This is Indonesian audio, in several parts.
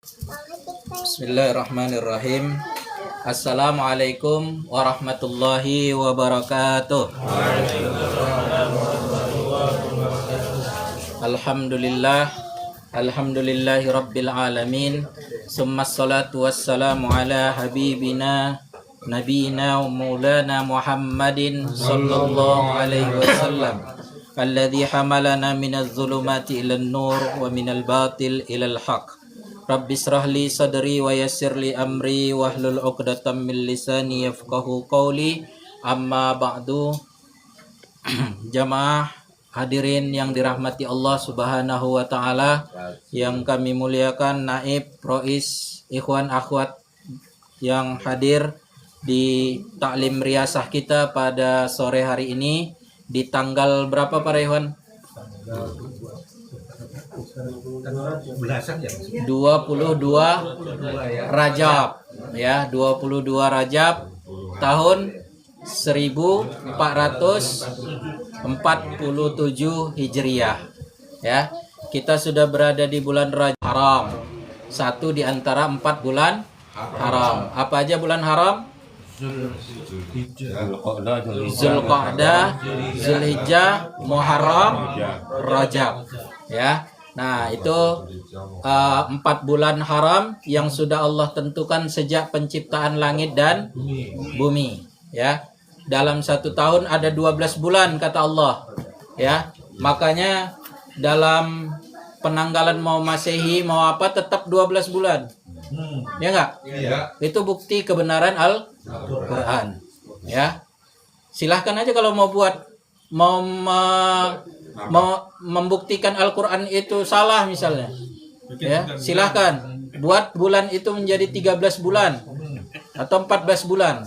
Bismillahirrahmanirrahim. Assalamualaikum warahmatullahi wabarakatuh. Alhamdulillah, alhamdulillahi rabbil alamin. Summas salatu wassalamu ala habibina nabiyina wa maulana Muhammadin sallallahu alaihi wasallam, alladhi hamalana minadh dhulumati ilan nur wa minal batil ilal haq. Rabbi israh li sadri wa yassir li amri wahlul 'uqdatam min lisani yafqahu qawli. Amma ba'du. Jamaah hadirin yang dirahmati Allah Subhanahu wa taala, yang kami muliakan, naib, rois, ikhwan akhwat yang hadir di taklim riasah kita pada sore hari ini di tanggal berapa para ikhwan? 22 Rajab ya, 22 Rajab tahun 1447 Hijriah ya. Kita sudah berada di bulan Rajab haram, satu di antara 4 bulan haram. Apa aja bulan haram? Zulqa'dah, Zulhijjah, Muharram, Rajab ya. Nah, itu 4 bulan haram yang sudah Allah tentukan sejak penciptaan langit dan bumi ya. Dalam 1 tahun ada 12 bulan kata Allah ya. Makanya dalam penanggalan mau Masehi mau apa tetap 12 bulan. Ya enggak? Iya. Itu bukti kebenaran Al-Qur'an ya. Silahkan aja kalau mau buat mau membuktikan Al-Quran itu salah misalnya ya, silahkan buat bulan itu menjadi 13 bulan atau 14 bulan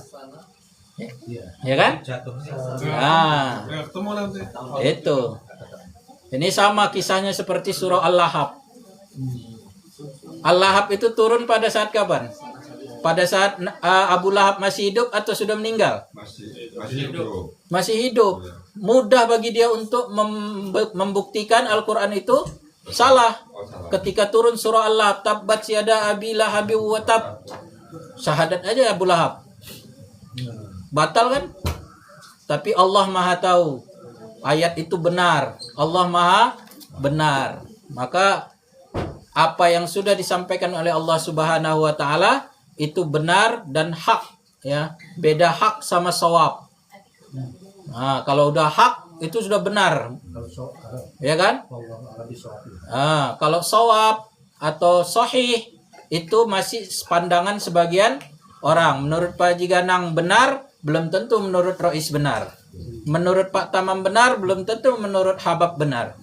ya kan. Nah, itu ini sama kisahnya seperti surah Al-Lahab. Al-Lahab itu turun pada saat kapan? Pada saat Abu Lahab masih hidup atau sudah meninggal? Masih hidup. Mudah bagi dia untuk membuktikan Al-Quran itu salah. Ketika turun surah Al-Lahab, tabbat yada abi lahabi wa tab, syahadat aja Abu Lahab, batal kan? Tapi Allah Maha tahu ayat itu benar. Allah Maha benar. Maka apa yang sudah disampaikan oleh Allah Subhanahu wa taala itu benar dan hak ya. Beda hak sama shawab. Nah, kalau udah hak itu sudah benar, ya kan? Nah, kalau shawab atau sahih itu masih pandangan sebagian orang. Menurut Pak Haji Ganang benar, belum tentu menurut Rois benar. Menurut Pak Tamam benar, belum tentu menurut Habab benar.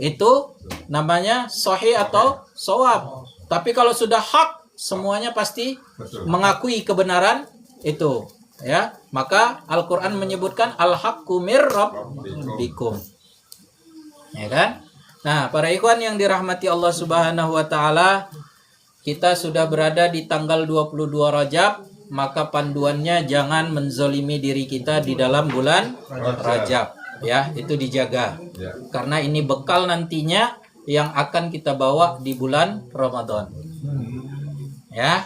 Itu namanya sahih atau shawab. Tapi kalau sudah hak, semuanya pasti mengakui kebenaran itu ya. Maka Al-Quran menyebutkan al-haqqu mir rabbikum ya kan. Nah, para ikhwan yang dirahmati Allah Subhanahu wa taala, kita sudah berada di tanggal 22 Rajab. Maka panduannya jangan menzolimi diri kita di dalam bulan Rajab ya. Itu dijaga karena ini bekal nantinya yang akan kita bawa di bulan Ramadan ya.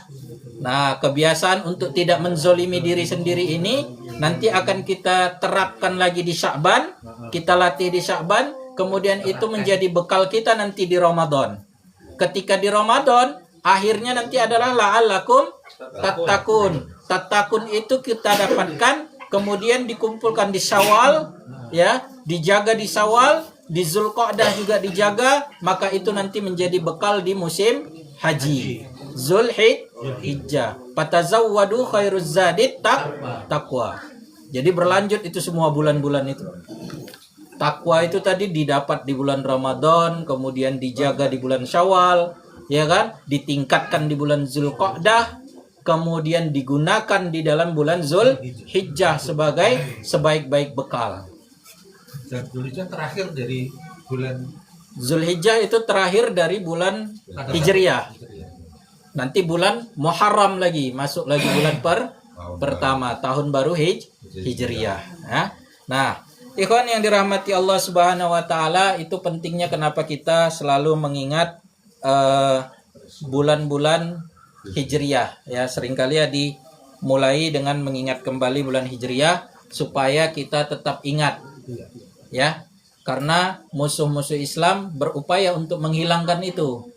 Nah, kebiasaan untuk tidak menzolimi diri sendiri ini nanti akan kita terapkan lagi di Sya'ban. Kita latih di Sya'ban, kemudian itu menjadi bekal kita nanti di Ramadan. Ketika di Ramadan, akhirnya nanti adalah la'allakum tattaqun. Tattaqun itu kita dapatkan, kemudian dikumpulkan di Syawal ya, dijaga di Syawal, di Zulqa'dah juga dijaga, maka itu nanti menjadi bekal di musim haji. Zulhijjah. Fatazawwadu khairuz zadit taqwa. Jadi berlanjut itu semua bulan-bulan itu. Takwa itu tadi didapat di bulan Ramadan, kemudian dijaga di bulan Syawal, ya kan? Ditingkatkan di bulan Zulqa'dah, kemudian digunakan di dalam bulan Zulhijjah sebagai sebaik-baik bekal. Dan Zulhijjah terakhir dari bulan Zulhijjah itu terakhir dari bulan Hijriah. Nanti bulan Muharram lagi, masuk lagi bulan pertama tahun baru Hijriah ya. Nah, ikhwan yang dirahmati Allah Subhanahu wa taala, itu pentingnya kenapa kita selalu mengingat bulan-bulan Hijriyah. Ya, seringkali ya dimulai dengan mengingat kembali bulan Hijriyah supaya kita tetap ingat. Ya, karena musuh-musuh Islam berupaya untuk menghilangkan itu.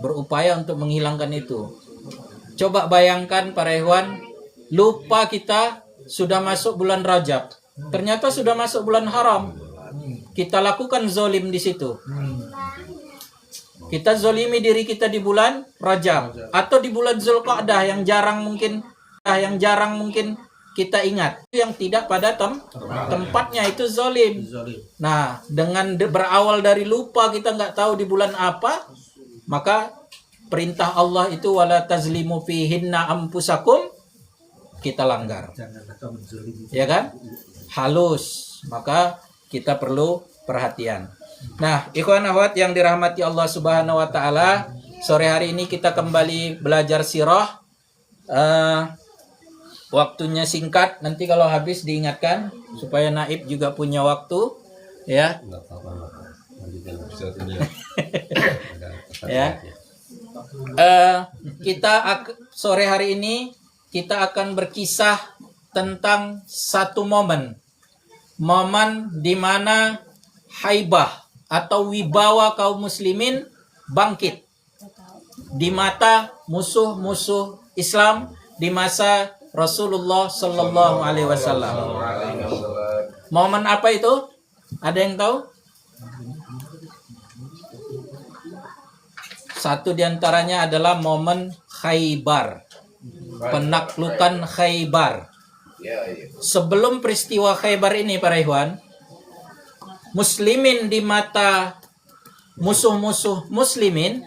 Berupaya untuk menghilangkan itu. Coba bayangkan para ikhwan, lupa kita sudah masuk bulan Rajab. Ternyata sudah masuk bulan haram. Kita lakukan zolim di situ. Kita zolimi diri kita di bulan Rajab atau di bulan Zulqa'dah yang jarang mungkin kita ingat. Yang tidak pada tempatnya itu zolim. Nah, dengan berawal dari lupa kita nggak tahu di bulan apa, maka perintah Allah itu wala tazlimu fihinna ampusakum kita langgar. Ya kan? Halus. Maka kita perlu perhatian. Nah, ikhwan akhwat yang dirahmati Allah Subhanahu wa taala, sore hari ini kita kembali belajar sirah. Waktunya singkat, nanti kalau habis diingatkan supaya Naib juga punya waktu, ya. Ya. Sore hari ini kita akan berkisah tentang satu momen di mana haibah atau wibawa kaum muslimin bangkit di mata musuh-musuh Islam di masa Rasulullah Sallallahu Alaihi Wasallam. Momen apa itu? Ada yang tahu? Satu diantaranya adalah momen Khaybar, penaklukan Khaybar. Sebelum peristiwa Khaybar ini para ikhwan, muslimin di mata musuh-musuh muslimin,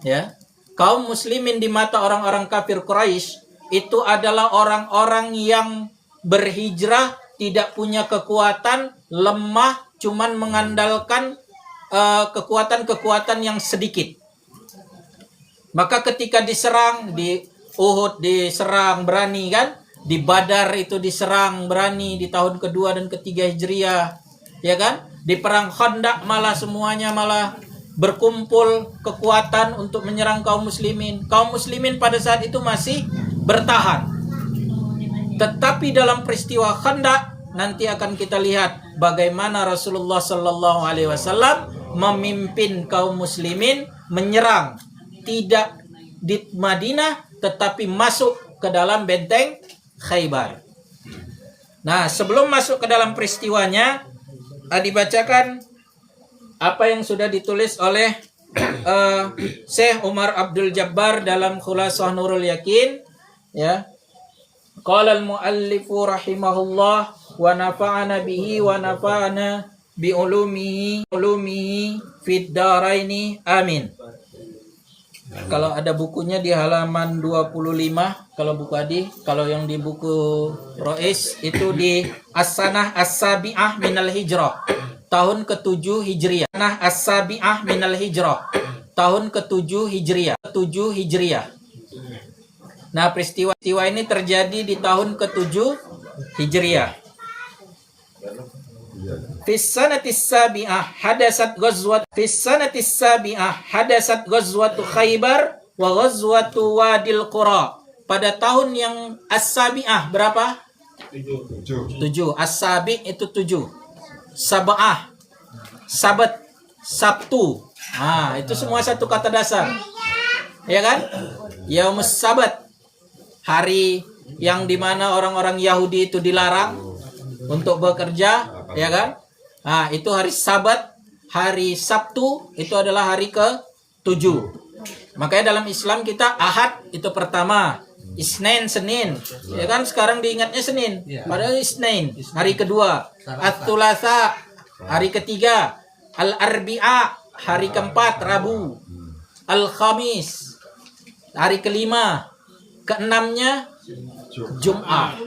ya, kaum muslimin di mata orang-orang kafir Quraisy itu adalah orang-orang yang berhijrah, tidak punya kekuatan, lemah, cuman mengandalkan kekuatan-kekuatan yang sedikit. Maka ketika diserang, di Uhud diserang berani kan, di Badar itu diserang berani di tahun kedua dan ketiga Hijriah, ya kan? Di perang Khandaq malah semuanya berkumpul kekuatan untuk menyerang kaum muslimin. Kaum muslimin pada saat itu masih bertahan. Tetapi dalam peristiwa Khandaq nanti akan kita lihat bagaimana Rasulullah Sallallahu Alaihi Wasallam memimpin kaum muslimin menyerang, tidak di Madinah tetapi masuk ke dalam benteng Khaybar. Nah, sebelum masuk ke dalam peristiwanya, dibacakan apa yang sudah ditulis oleh Syekh Umar Abdul Jabbar dalam Khulasah Nurul Yakin, ya. Qala al-muallifu rahimahullah wa nafa'ana bihi wa nafa'ana bi ulumihi fid daraini amin. Kalau ada bukunya di halaman 25, kalau buku Adi, kalau yang di buku Rois itu di As-Sanah As-Sabi'ah minal Hijrah, tahun ke-7 Hijriah. Nah, As-Sabi'ah minal Hijrah, tahun ke-7 Hijriah. Nah, peristiwa ini terjadi di tahun ke-7 Hijriah. Fis sanatis sabi'ah hadasat ghazwatu Khaybar wa ghazwatu Wadil Qura. Pada tahun yang as-sabi'ah berapa? 7. As-sabi' itu 7. Sab'ah, Sabat, Sabtu. Nah, itu semua satu kata dasar. Ya kan? Yaumus Sabat. Hari yang dimana orang-orang Yahudi itu dilarang untuk bekerja, ya kan? Nah, itu hari Sabat. Hari Sabtu itu adalah hari ke-7. Makanya dalam Islam kita Ahad itu pertama, Isnin, Senin, ya kan? Sekarang diingatnya Senin, padahal Isnin hari kedua, At-Thulatsa hari ketiga, Al-Arbi'a hari keempat, Rabu, Al-Khamis hari kelima, keenamnya Jum'ah.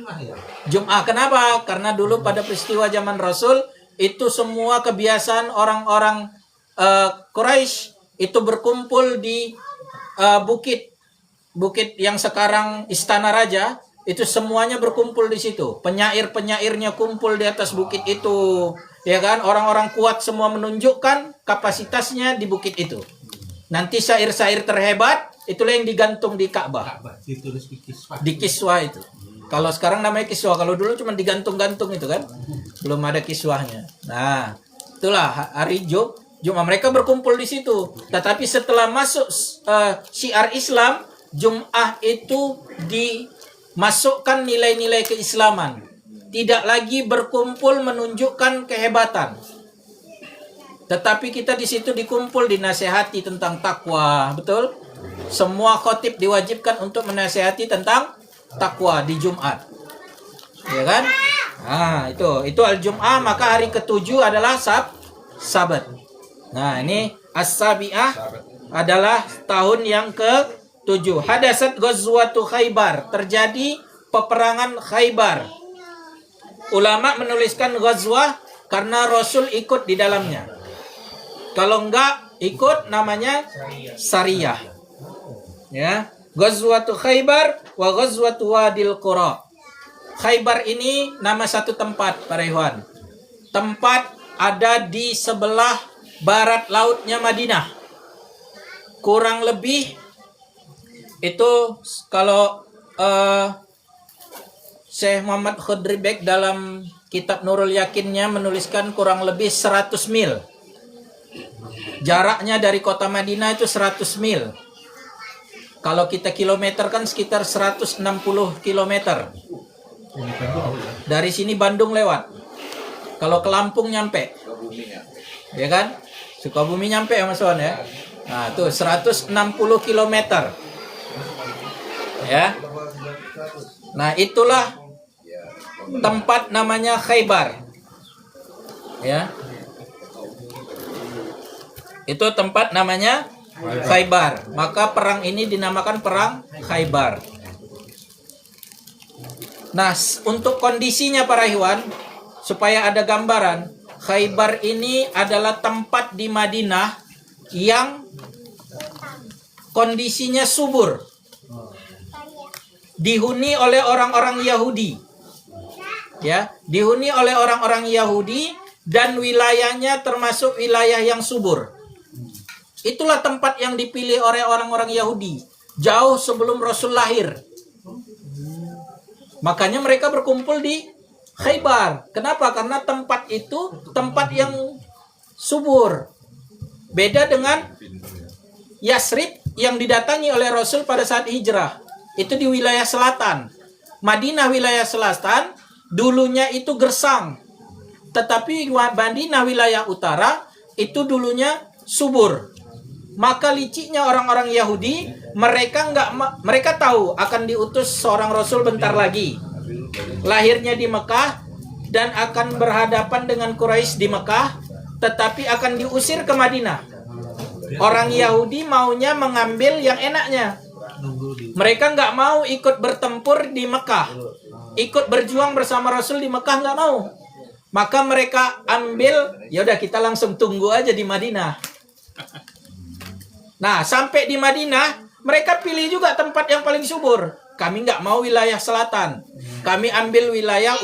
Kenapa? Karena dulu pada peristiwa zaman Rasul itu semua kebiasaan orang-orang Quraisy itu berkumpul di bukit yang sekarang Istana Raja, itu semuanya berkumpul di situ. Penyair-penyairnya kumpul di atas bukit itu, ya kan? Orang-orang kuat semua menunjukkan kapasitasnya di bukit itu. Nanti syair-syair terhebat itulah yang digantung di Ka'bah. Ka'bah ditulis di kiswah. Di kiswah itu. Kalau sekarang namanya kiswah, kalau dulu cuma digantung-gantung itu kan. Belum ada kiswahnya. Nah, itulah hari Jumat mereka berkumpul di situ. Tetapi setelah masuk syiar Islam, Jumat itu dimasukkan nilai-nilai keislaman. Tidak lagi berkumpul menunjukkan kehebatan. Tetapi kita di situ dikumpul dinasehati tentang takwa, betul? Semua khotib diwajibkan untuk menasehati tentang takwa di Jumat. Ya kan? Nah, itu al-Jum'ah, maka hari ketujuh adalah Sabat. Nah, ini As-Sabi'ah adalah tahun yang ke-7. Hadasat Ghazwatu Khaybar, terjadi peperangan Khaybar. Ulama menuliskan ghazwah karena Rasul ikut di dalamnya. Kalau enggak ikut namanya Sariyah. Ya, Ghazwatu Khaybar wa Ghazwatu Wadil Qura. Khaybar ini nama satu tempat, para ikhwan. Tempat ada di sebelah barat lautnya Madinah. Kurang lebih itu kalau Syekh Muhammad Khudri Bek dalam kitab Nurul Yakinnya menuliskan kurang lebih 100 mil. Jaraknya dari kota Madinah itu 100 mil. Kalau kita kilometer kan sekitar 160 kilometer. Dari sini Bandung lewat. Kalau ke Lampung nyampe. Ya kan? Sukabumi nyampe ya Mas Wan ya. Nah, tuh 160 kilometer. Ya. Nah, itulah tempat namanya Khaybar. Ya. Itu tempat namanya Khaybar. Maka perang ini dinamakan perang Khaybar. Nah, untuk kondisinya para ikhwan, supaya ada gambaran, Khaybar ini adalah tempat di Madinah yang kondisinya subur. Dihuni oleh orang-orang Yahudi. Ya, dihuni oleh orang-orang Yahudi dan wilayahnya termasuk wilayah yang subur. Itulah tempat yang dipilih oleh orang-orang Yahudi jauh sebelum Rasul lahir. Makanya mereka berkumpul di Khaybar. Kenapa? Karena tempat itu tempat yang subur. Beda dengan Yasrib yang didatangi oleh Rasul pada saat hijrah. Itu di wilayah selatan. Madinah wilayah selatan dulunya itu gersang. Tetapi Madinah wilayah utara itu dulunya subur. Maka liciknya orang-orang Yahudi, mereka tahu akan diutus seorang Rasul bentar lagi. Lahirnya di Mekah dan akan berhadapan dengan Quraisy di Mekah, tetapi akan diusir ke Madinah. Orang Yahudi maunya mengambil yang enaknya. Mereka nggak mau ikut bertempur di Mekah, ikut berjuang bersama Rasul di Mekah nggak mau. Maka mereka ambil, ya udah kita langsung tunggu aja di Madinah. Nah, sampai di Madinah, mereka pilih juga tempat yang paling subur. Kami nggak mau wilayah selatan. Kami ambil wilayah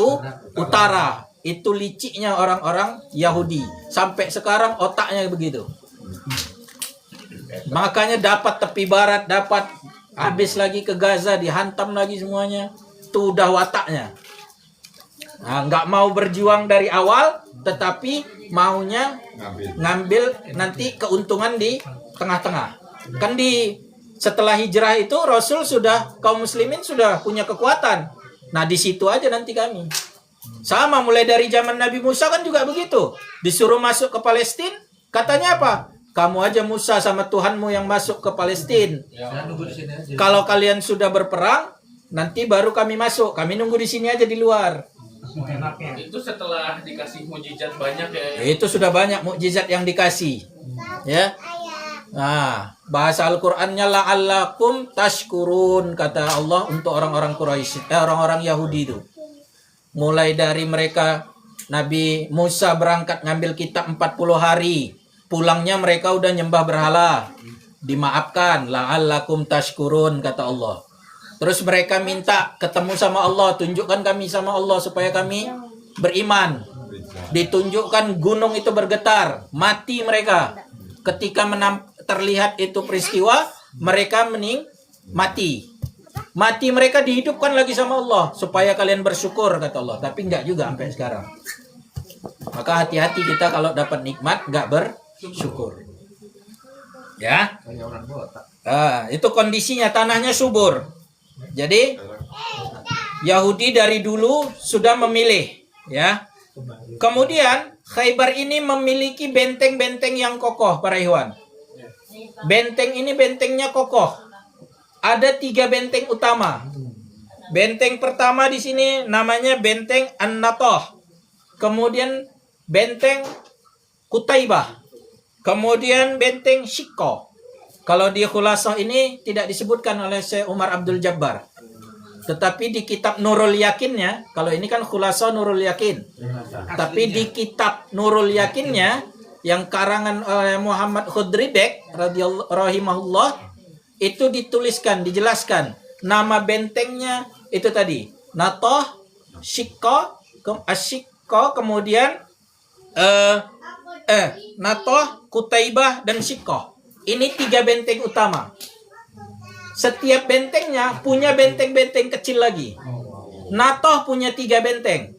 utara. Itu liciknya orang-orang Yahudi. Sampai sekarang otaknya begitu. Makanya dapat tepi barat, dapat habis lagi ke Gaza, dihantam lagi semuanya. Itu udah wataknya. Nah, nggak mau berjuang dari awal, tetapi maunya ngambil nanti keuntungan di tengah-tengah. Kan setelah hijrah itu Rasul kaum muslimin sudah punya kekuatan. Nah, di situ aja nanti kami. Sama mulai dari zaman Nabi Musa kan juga begitu. Disuruh masuk ke Palestina, katanya apa? Kamu aja Musa sama Tuhanmu yang masuk ke Palestina. Kalau kalian sudah berperang, nanti baru kami masuk. Kami nunggu di sini aja di luar. Itu setelah dikasih mukjizat banyak ya. Itu sudah banyak mukjizat yang dikasih. Ya. Nah, bahasa Al-Qur'annya la'allakum tashkurun, kata Allah untuk orang-orang Quraisy, orang-orang Yahudi itu. Mulai dari mereka Nabi Musa berangkat ngambil kitab 40 hari. Pulangnya mereka udah nyembah berhala. Dimaafkan, la'allakum tashkurun, kata Allah. Terus mereka minta ketemu sama Allah, tunjukkan kami sama Allah supaya kami beriman. Ditunjukkan gunung itu bergetar, mati mereka. Ketika terlihat itu peristiwa, mereka mati. Mati mereka dihidupkan lagi sama Allah supaya kalian bersyukur, kata Allah. Tapi enggak juga sampai sekarang. Maka hati-hati kita kalau dapat nikmat enggak bersyukur. Ya. Kayak orang botak. Itu kondisinya, tanahnya subur. Jadi Yahudi dari dulu sudah memilih, ya. Kemudian Khaybar ini memiliki benteng-benteng yang kokoh, para ikhwan. Benteng ini bentengnya kokoh. Ada 3 benteng utama. Benteng pertama di sini namanya benteng An-Natah. Kemudian benteng Qutaibah. Kemudian benteng Shiqqah. Kalau di Khulasah ini tidak disebutkan oleh Syekh Umar Abdul Jabbar. Tetapi di kitab Nurul Yakinnya, kalau ini kan Khulasah Nurul Yakin. Tapi di kitab Nurul Yakinnya yang karangan oleh Muhammad Khudribek rahimahullah, itu dituliskan, dijelaskan nama bentengnya itu tadi Natah, Shiqqah, Asyikko, kemudian Natah, Qutaibah, dan Shiqqah. Ini 3 benteng utama. Setiap bentengnya punya benteng-benteng kecil lagi. Natah punya 3 benteng.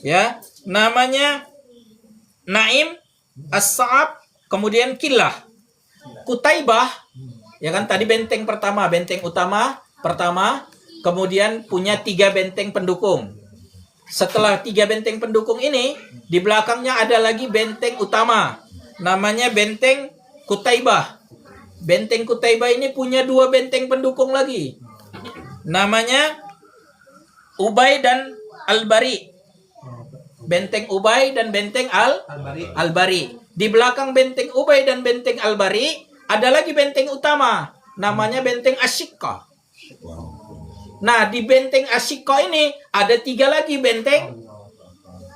Ya, namanya Naim, As-Sa'ab, kemudian Killah. Qutaibah, ya kan tadi benteng pertama, benteng utama pertama, kemudian punya 3 benteng pendukung. Setelah 3 benteng pendukung ini, di belakangnya ada lagi benteng utama, namanya benteng Qutaibah. Benteng Qutaibah ini punya 2 benteng pendukung lagi, namanya Ubay dan Al-Bari. Benteng Ubay dan benteng Al-Bari. Di belakang benteng Ubay dan benteng Al-Bari ada lagi benteng utama, namanya benteng Asyikqa. Nah, di benteng Asyikqa ini ada 3 lagi benteng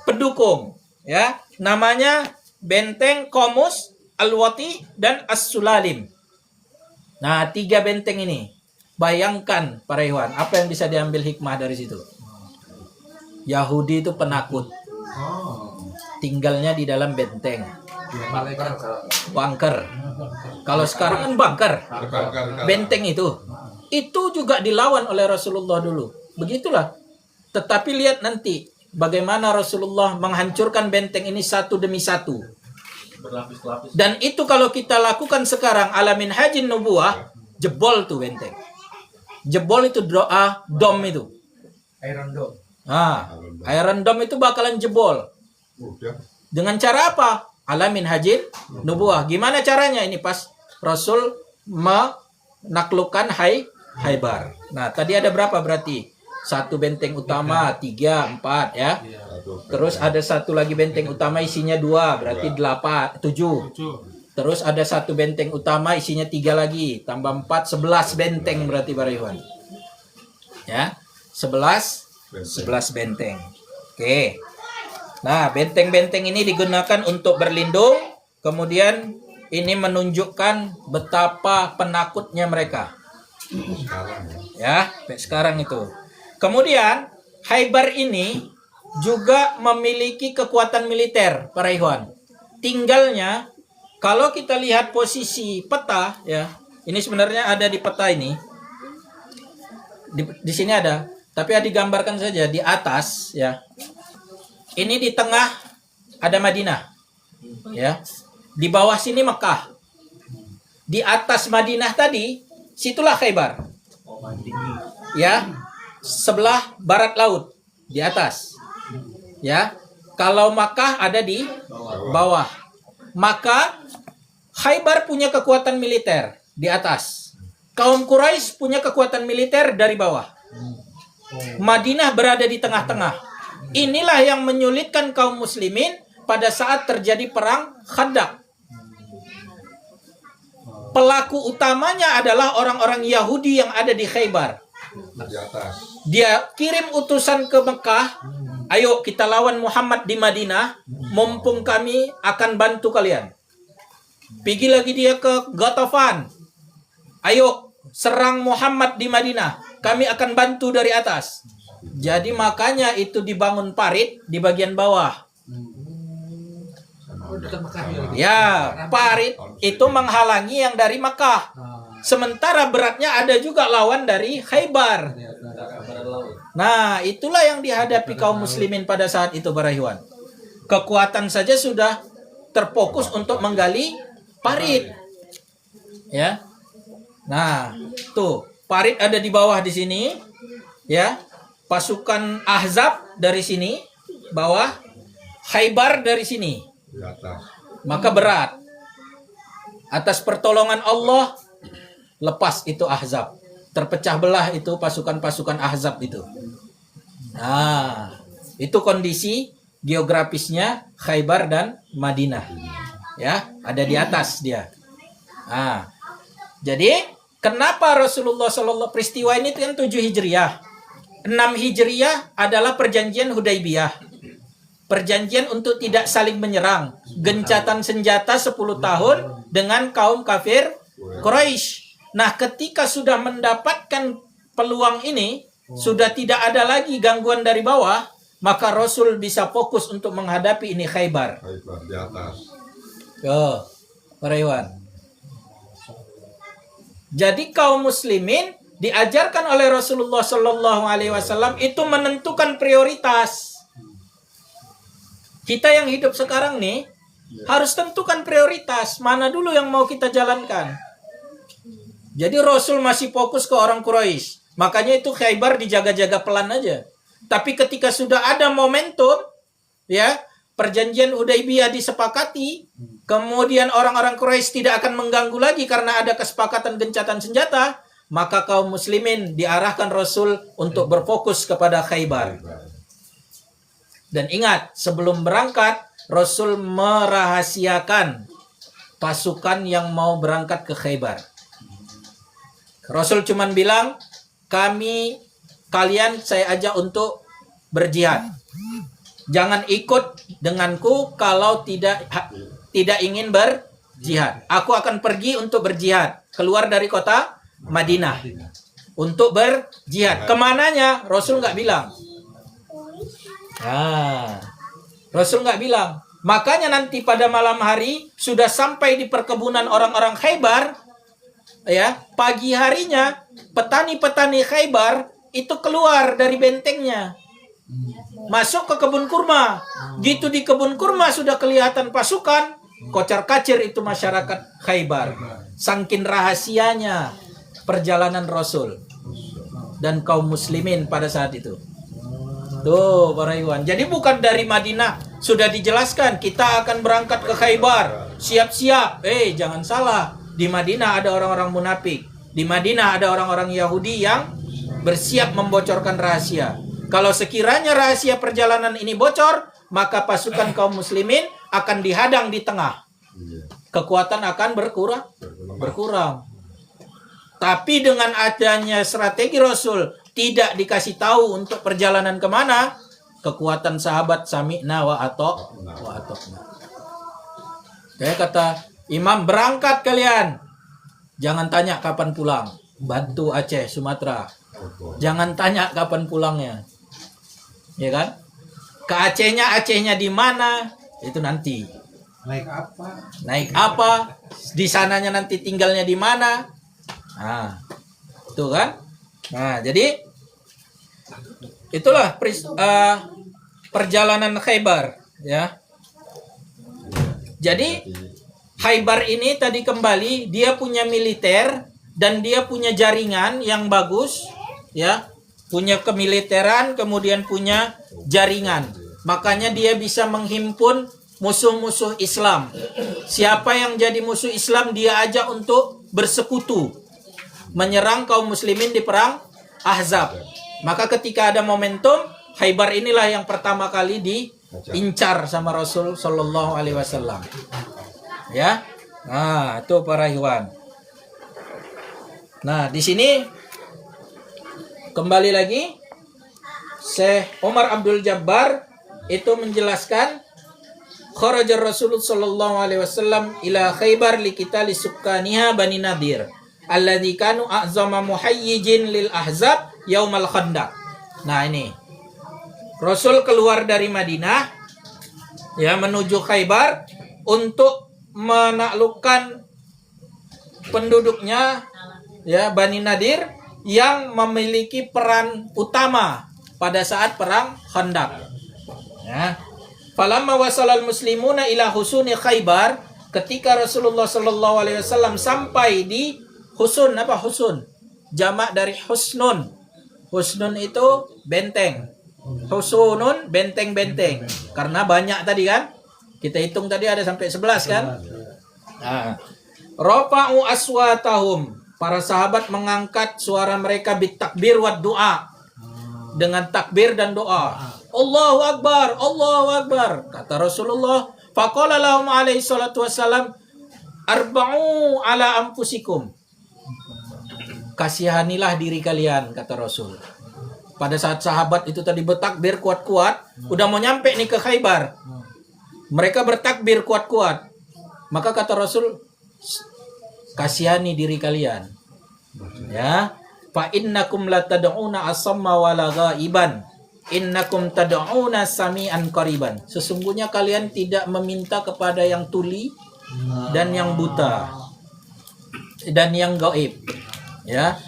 pendukung, ya, namanya benteng Qamus, Al-Wati, dan As-Sulalim. Nah, 3 benteng ini, bayangkan para ikhwan, apa yang bisa diambil hikmah dari situ? Yahudi itu penakut, tinggalnya di dalam benteng, bunker. Kalau sekarang kan bunker, benteng itu juga dilawan oleh Rasulullah dulu. Begitulah. Tetapi lihat nanti bagaimana Rasulullah menghancurkan benteng ini satu demi satu. Berlapis-lapis. Dan itu kalau kita lakukan sekarang alamin hajin nubuah, jebol tuh benteng. Jebol itu doa dom itu. Iron Dome. Iron Dome itu bakalan jebol. Dengan cara apa? Alamin hajin nubuah. Gimana caranya? Ini pas Rasul menaklukkan Khaybar. Nah, tadi ada berapa berarti? 1 benteng utama, 3, 4 ya. Terus ada 1 lagi benteng utama isinya 2, berarti 8, 7. Terus ada 1 benteng utama isinya 3 lagi, tambah 4, 11 benteng berarti para ikhwan. Ya. 11 benteng. Oke. Nah, benteng-benteng ini digunakan untuk berlindung, kemudian ini menunjukkan betapa penakutnya mereka. Ya, sampai sekarang itu. Kemudian Khaybar ini juga memiliki kekuatan militer, para ikhwan. Tinggalnya, kalau kita lihat posisi peta, ya, ini sebenarnya ada di peta ini. Di sini ada, tapi digambarkan saja di atas, ya. Ini di tengah ada Madinah, ya. Di bawah sini Mekah. Di atas Madinah tadi, situlah Khaybar. Ya, sebelah barat laut di atas. Ya. Kalau Makkah ada di bawah. Maka Khaybar punya kekuatan militer di atas. Kaum Quraisy punya kekuatan militer dari bawah. Madinah berada di tengah-tengah. Inilah yang menyulitkan kaum muslimin pada saat terjadi perang Khandaq. Pelaku utamanya adalah orang-orang Yahudi yang ada di Khaybar. Dia kirim utusan ke Mekah, ayo kita lawan Muhammad di Madinah, mumpung kami akan bantu kalian. Pergi lagi dia ke Ghatafan, ayo serang Muhammad di Madinah, kami akan bantu dari atas. Jadi makanya itu dibangun parit di bagian bawah. dekat Mekah ya. Ya, parit itu menghalangi yang dari Makkah. Sementara beratnya ada juga lawan dari Khaybar. Nah, itulah yang dihadapi kaum muslimin pada saat itu, para ikhwan. Kekuatan saja sudah terfokus untuk menggali parit. Ya. Nah, tuh, parit ada di bawah di sini. Ya. Pasukan Ahzab dari sini, bawah. Khaybar dari sini. Maka berat. Atas pertolongan Allah, lepas itu Ahzab. Terpecah belah itu pasukan-pasukan Ahzab itu. Nah, itu kondisi geografisnya Khaybar dan Madinah. Ya, ada di atas dia. Nah, jadi kenapa Rasulullah SAW peristiwa ini kan 7 Hijriah. 6 Hijriah adalah perjanjian Hudaybiyah. Perjanjian untuk tidak saling menyerang. Gencatan senjata 10 tahun dengan kaum kafir Quraisy. Nah, ketika sudah mendapatkan peluang ini, sudah tidak ada lagi gangguan dari bawah, maka Rasul bisa fokus untuk menghadapi ini Khaybar. Di atas. Para ikhwan. Jadi kaum muslimin diajarkan oleh Rasulullah Sallallahu Alaihi Wasallam itu menentukan prioritas. Kita yang hidup sekarang nih harus tentukan prioritas mana dulu yang mau kita jalankan. Jadi Rasul masih fokus ke orang Quraisy. Makanya itu Khaybar dijaga-jaga pelan aja. Tapi ketika sudah ada momentum, ya, perjanjian Hudaybiyah disepakati, kemudian orang-orang Quraisy tidak akan mengganggu lagi karena ada kesepakatan gencatan senjata, maka kaum muslimin diarahkan Rasul untuk berfokus kepada Khaybar. Dan ingat, sebelum berangkat, Rasul merahasiakan pasukan yang mau berangkat ke Khaybar. Rasul cuman bilang, kalian saya ajak untuk berjihad. Jangan ikut denganku kalau tidak ingin berjihad. Aku akan pergi untuk berjihad. Keluar dari kota Madinah. Untuk berjihad. Kemananya? Rasul nggak bilang. Rasul nggak bilang. Makanya nanti pada malam hari sudah sampai di perkebunan orang-orang Khaybar. Ya, pagi harinya petani-petani Khaybar itu keluar dari bentengnya, masuk ke kebun kurma. Gitu di kebun kurma sudah kelihatan pasukan, kocar-kacir itu masyarakat Khaybar. Saking rahasianya perjalanan Rasul dan kaum muslimin pada saat itu. Tuh para ikhwan. Jadi bukan dari Madinah sudah dijelaskan kita akan berangkat ke Khaybar. Siap-siap. Jangan salah. Di Madinah ada orang-orang munafik. Di Madinah ada orang-orang Yahudi yang bersiap membocorkan rahasia. Kalau sekiranya rahasia perjalanan ini bocor, maka pasukan kaum muslimin akan dihadang di tengah. Kekuatan akan berkurang. Tapi dengan adanya strategi Rasul, tidak dikasih tahu untuk perjalanan kemana, kekuatan sahabat sami'na wa atokna. Kayak kata Imam, berangkat kalian. Jangan tanya kapan pulang. Bantu Aceh, Sumatera. Jangan tanya kapan pulangnya. Ya kan? Ke Acehnya di mana? Itu nanti. Naik apa? Di sananya nanti tinggalnya di mana? Nah, tuh kan? Nah, jadi itulah perjalanan Khaybar, ya. Jadi Khaybar ini tadi kembali dia punya militer dan dia punya jaringan yang bagus, ya. Punya kemiliteran, kemudian punya jaringan. Makanya dia bisa menghimpun musuh-musuh Islam. Siapa yang jadi musuh Islam dia ajak untuk bersekutu menyerang kaum muslimin di perang Ahzab. Maka ketika ada momentum, Khaybar inilah yang pertama kali diincar sama Rasul Shallallahu Alaihi Wasallam. Ya, nah itu para ikhwan. Nah di sini kembali lagi Syekh Omar Abdul Jabbar itu menjelaskan kharaja Rasulullah Shallallahu Alaihi Wasallam ila Khaybar liqitali sukkaniha Bani Nadir alladzi kanu a'zama muhayyijin lil ahzab yaumal khandaq. Nah ini Rasul keluar dari Madinah ya menuju Khaybar untuk menaklukkan penduduknya, ya, Bani Nadir yang memiliki peran utama pada saat perang Khandaq. Ya. Falamma wasalal muslimuna ila husuni Khaybar, ketika Rasulullah sallallahu alaihi wasallam sampai di husun, apa husun? Jamak dari husnun. Husnun itu benteng. Husunun benteng-benteng. Karena banyak tadi kan? Kita hitung tadi ada sampai 11 kan? Nah, rafa'u aswatahum. Para sahabat mengangkat suara mereka bitakbir wa doa. Dengan takbir dan doa. Allahu Akbar, Allahu Akbar. Kata Rasulullah, faqala lahum alaihi salatu wassalam, arba'u ala anfusikum. Kasihanilah diri kalian, kata Rasul. Pada saat sahabat itu tadi bertakbir kuat-kuat, udah mau nyampe nih ke Khaybar. Mereka bertakbir kuat-kuat. Maka kata Rasul, kasihani diri kalian. Ya. Fa innakum la tad'una asamma wala ghaiban. Innakum tad'una sami'an qariban. Sesungguhnya kalian tidak meminta kepada yang tuli dan yang buta dan yang gaib. Ya.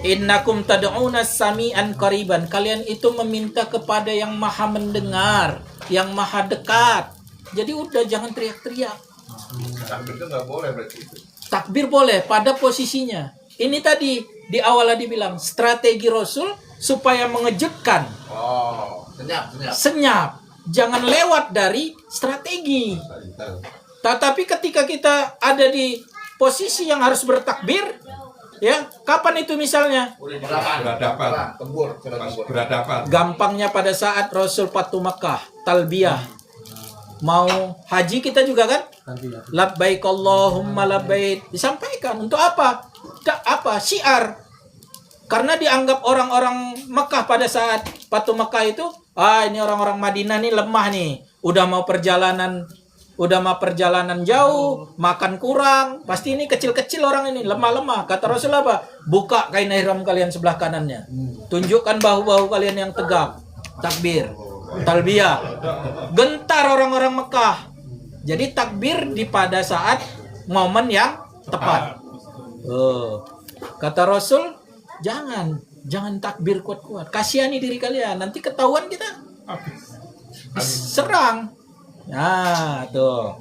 Innakum tad'una sami'an qariban. Kalian itu meminta kepada yang maha mendengar, yang maha dekat. Jadi udah jangan teriak-teriak. Takbir itu nggak boleh berarti itu. Takbir boleh pada posisinya. Ini tadi di awal dibilang strategi Rasul supaya mengejutkan. Oh, senyap. Senyap. Jangan lewat dari strategi. Tetapi ketika kita ada di posisi yang harus bertakbir, ya, kapan itu misalnya? Berhadapan. Berhadapan. Gampangnya pada saat Rasul Fatu Makkah, talbiyah. Mau haji kita juga kan? Labbaik Allahumma labbaik. Disampaikan untuk apa? Syiar. Karena dianggap orang-orang Mekah pada saat Fatu Makkah itu, ini orang-orang Madinah nih lemah nih. Udah mau perjalanan jauh, makan kurang. Pasti ini kecil-kecil orang ini, lemah-lemah. Kata Rasul apa? Buka kain ihram kalian sebelah kanannya. Tunjukkan bahu-bahu kalian yang tegap. Takbir, talbiyah. Gentar orang-orang Mekah. Jadi takbir pada saat momen yang tepat. Kata Rasul, jangan takbir kuat-kuat. Kasihani diri kalian. Nanti ketahuan kita serang. Nah, tuh.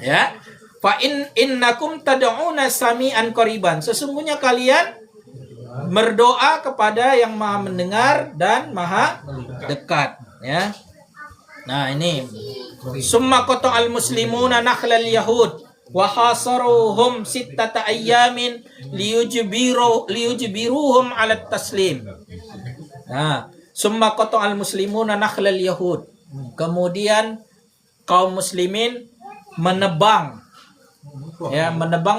Ya. Fa innakum tad'una sami'an qariban. Sesungguhnya kalian berdoa kepada yang maha mendengar dan maha dekat, ya. Nah, ini summa qata'al muslimuna nakhlal yahud wa hasaruhum sittata ayyamin liyujbiruhum 'ala taslim. Nah, summa qata'al muslimuna nakhlal yahud. Kemudian kaum muslimin menebang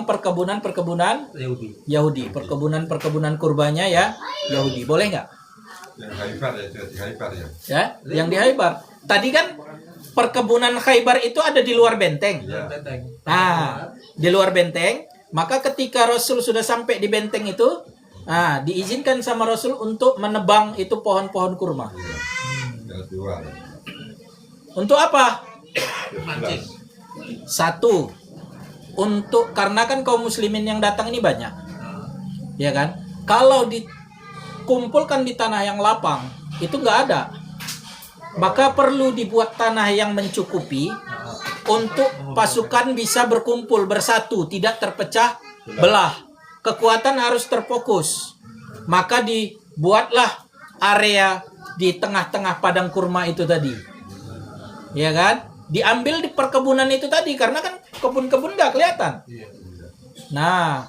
perkebunan Yahudi, perkebunan kurbannya ya Yahudi. Boleh nggak? Yang Khaybar ya. Ya, yang di Khaybar. Tadi kan perkebunan Khaybar itu ada di luar benteng. Ya. Nah, di luar benteng, maka ketika Rasul sudah sampai di benteng itu, diizinkan sama Rasul untuk menebang itu pohon-pohon kurma. Untuk apa? Satu, karena kan kaum muslimin yang datang ini banyak, ya kan? Kalau dikumpulkan di tanah yang lapang itu nggak ada, maka perlu dibuat tanah yang mencukupi untuk pasukan bisa berkumpul bersatu, tidak terpecah belah. Kekuatan harus terfokus. Maka dibuatlah area di tengah-tengah padang kurma itu tadi, ya kan? Diambil di perkebunan itu tadi karena kan kebun-kebun nggak kelihatan. Nah,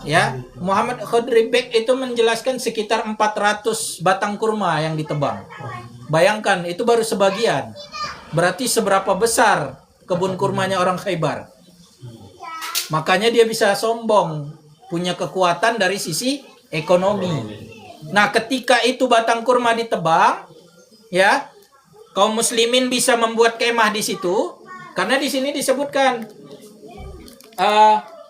ya, Muhammad Khudri Bek itu menjelaskan sekitar 400 batang kurma yang ditebang. Bayangkan itu baru sebagian. Berarti seberapa besar kebun kurmanya orang Khaybar. Makanya dia bisa sombong, punya kekuatan dari sisi ekonomi. Nah, ketika itu batang kurma ditebang, ya, kaum muslimin bisa membuat kemah di situ, karena di sini disebutkan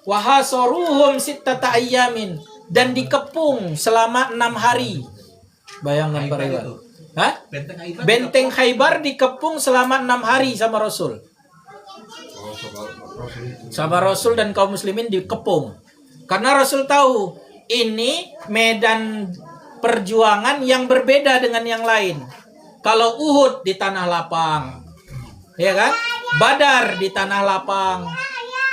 wahasoruhum sittata ayyamin, dan dikepung selama 6 hari. Bayangkan para iwan. Benteng Khaybar dikepung selama 6 hari sama Rasul. Sama Rasul dan kaum muslimin dikepung. Karena Rasul tahu ini medan perjuangan yang berbeda dengan yang lain. Kalau Uhud di tanah lapang, ya kan? Badar di tanah lapang,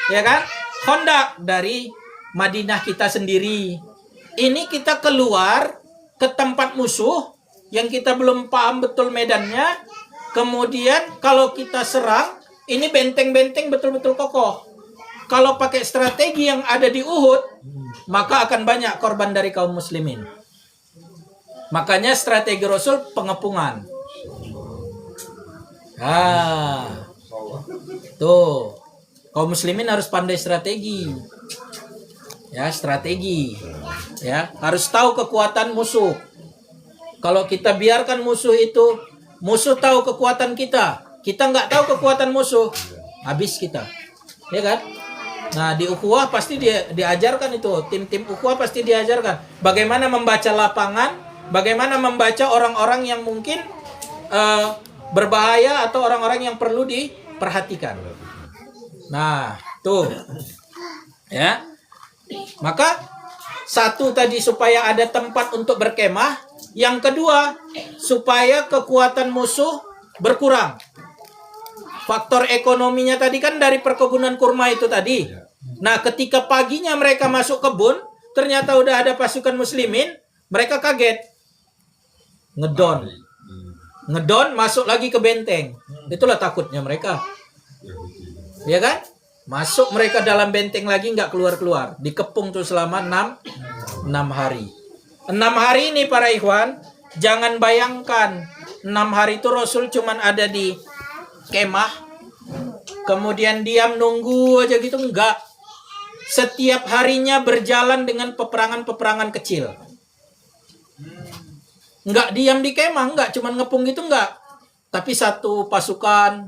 ya kan? Khandaq dari Madinah kita sendiri. Ini kita keluar ke tempat musuh yang kita belum paham betul medannya. Kemudian kalau kita serang, ini benteng-benteng betul-betul kokoh. Kalau pakai strategi yang ada di Uhud, maka akan banyak korban dari kaum muslimin. Makanya strategi Rasul pengepungan. Tuh. Kaum muslimin harus pandai strategi. Ya, strategi. Ya, harus tahu kekuatan musuh. Kalau kita biarkan musuh tahu kekuatan kita nggak tahu kekuatan musuh, habis kita. Ya kan? Nah, di ukhuwah pasti diajarkan itu. Tim-tim ukhuwah pasti diajarkan bagaimana membaca lapangan, bagaimana membaca orang-orang yang mungkin berbahaya atau orang-orang yang perlu diperhatikan. Nah, tuh. Ya. Maka satu tadi supaya ada tempat untuk berkemah, yang kedua supaya kekuatan musuh berkurang. Faktor ekonominya tadi kan dari perkebunan kurma itu tadi. Nah, ketika paginya mereka masuk kebun, ternyata udah ada pasukan muslimin, mereka kaget. Ngedon masuk lagi ke benteng. Itulah takutnya mereka. Ya kan? Masuk mereka dalam benteng lagi, nggak keluar-keluar. Dikepung tuh selama 6 hari. 6 hari ini para ikhwan, jangan bayangkan 6 hari itu Rasul cuman ada di kemah, kemudian diam nunggu aja gitu, enggak. Setiap harinya berjalan dengan peperangan-peperangan kecil. Enggak diam di kemah, enggak cuman ngepung gitu, enggak. Tapi satu pasukan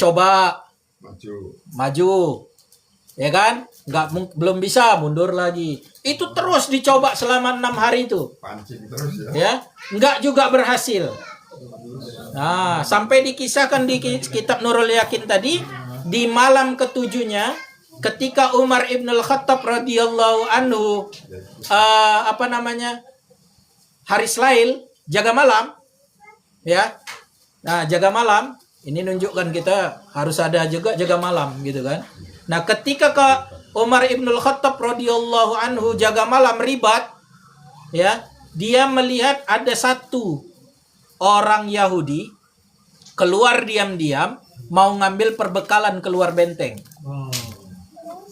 coba maju. Ya kan? Belum bisa, mundur lagi. Itu terus dicoba selama 6 hari itu. Pancing terus ya. Ya, enggak juga berhasil. Nah, sampai dikisahkan di kitab Nurul Yakin tadi, di malam ketujuhnya, ketika Umar ibn al-Khattab radhiyallahu anhu, Haris Lail, jaga malam, ya. Nah, jaga malam, ini nunjukkan kita harus ada juga jaga malam, gitu kan. Nah, ketika Umar ibn al-Khattab radhiyallahu anhu jaga malam ribat, ya, dia melihat ada satu orang Yahudi keluar diam-diam mau ngambil perbekalan keluar benteng.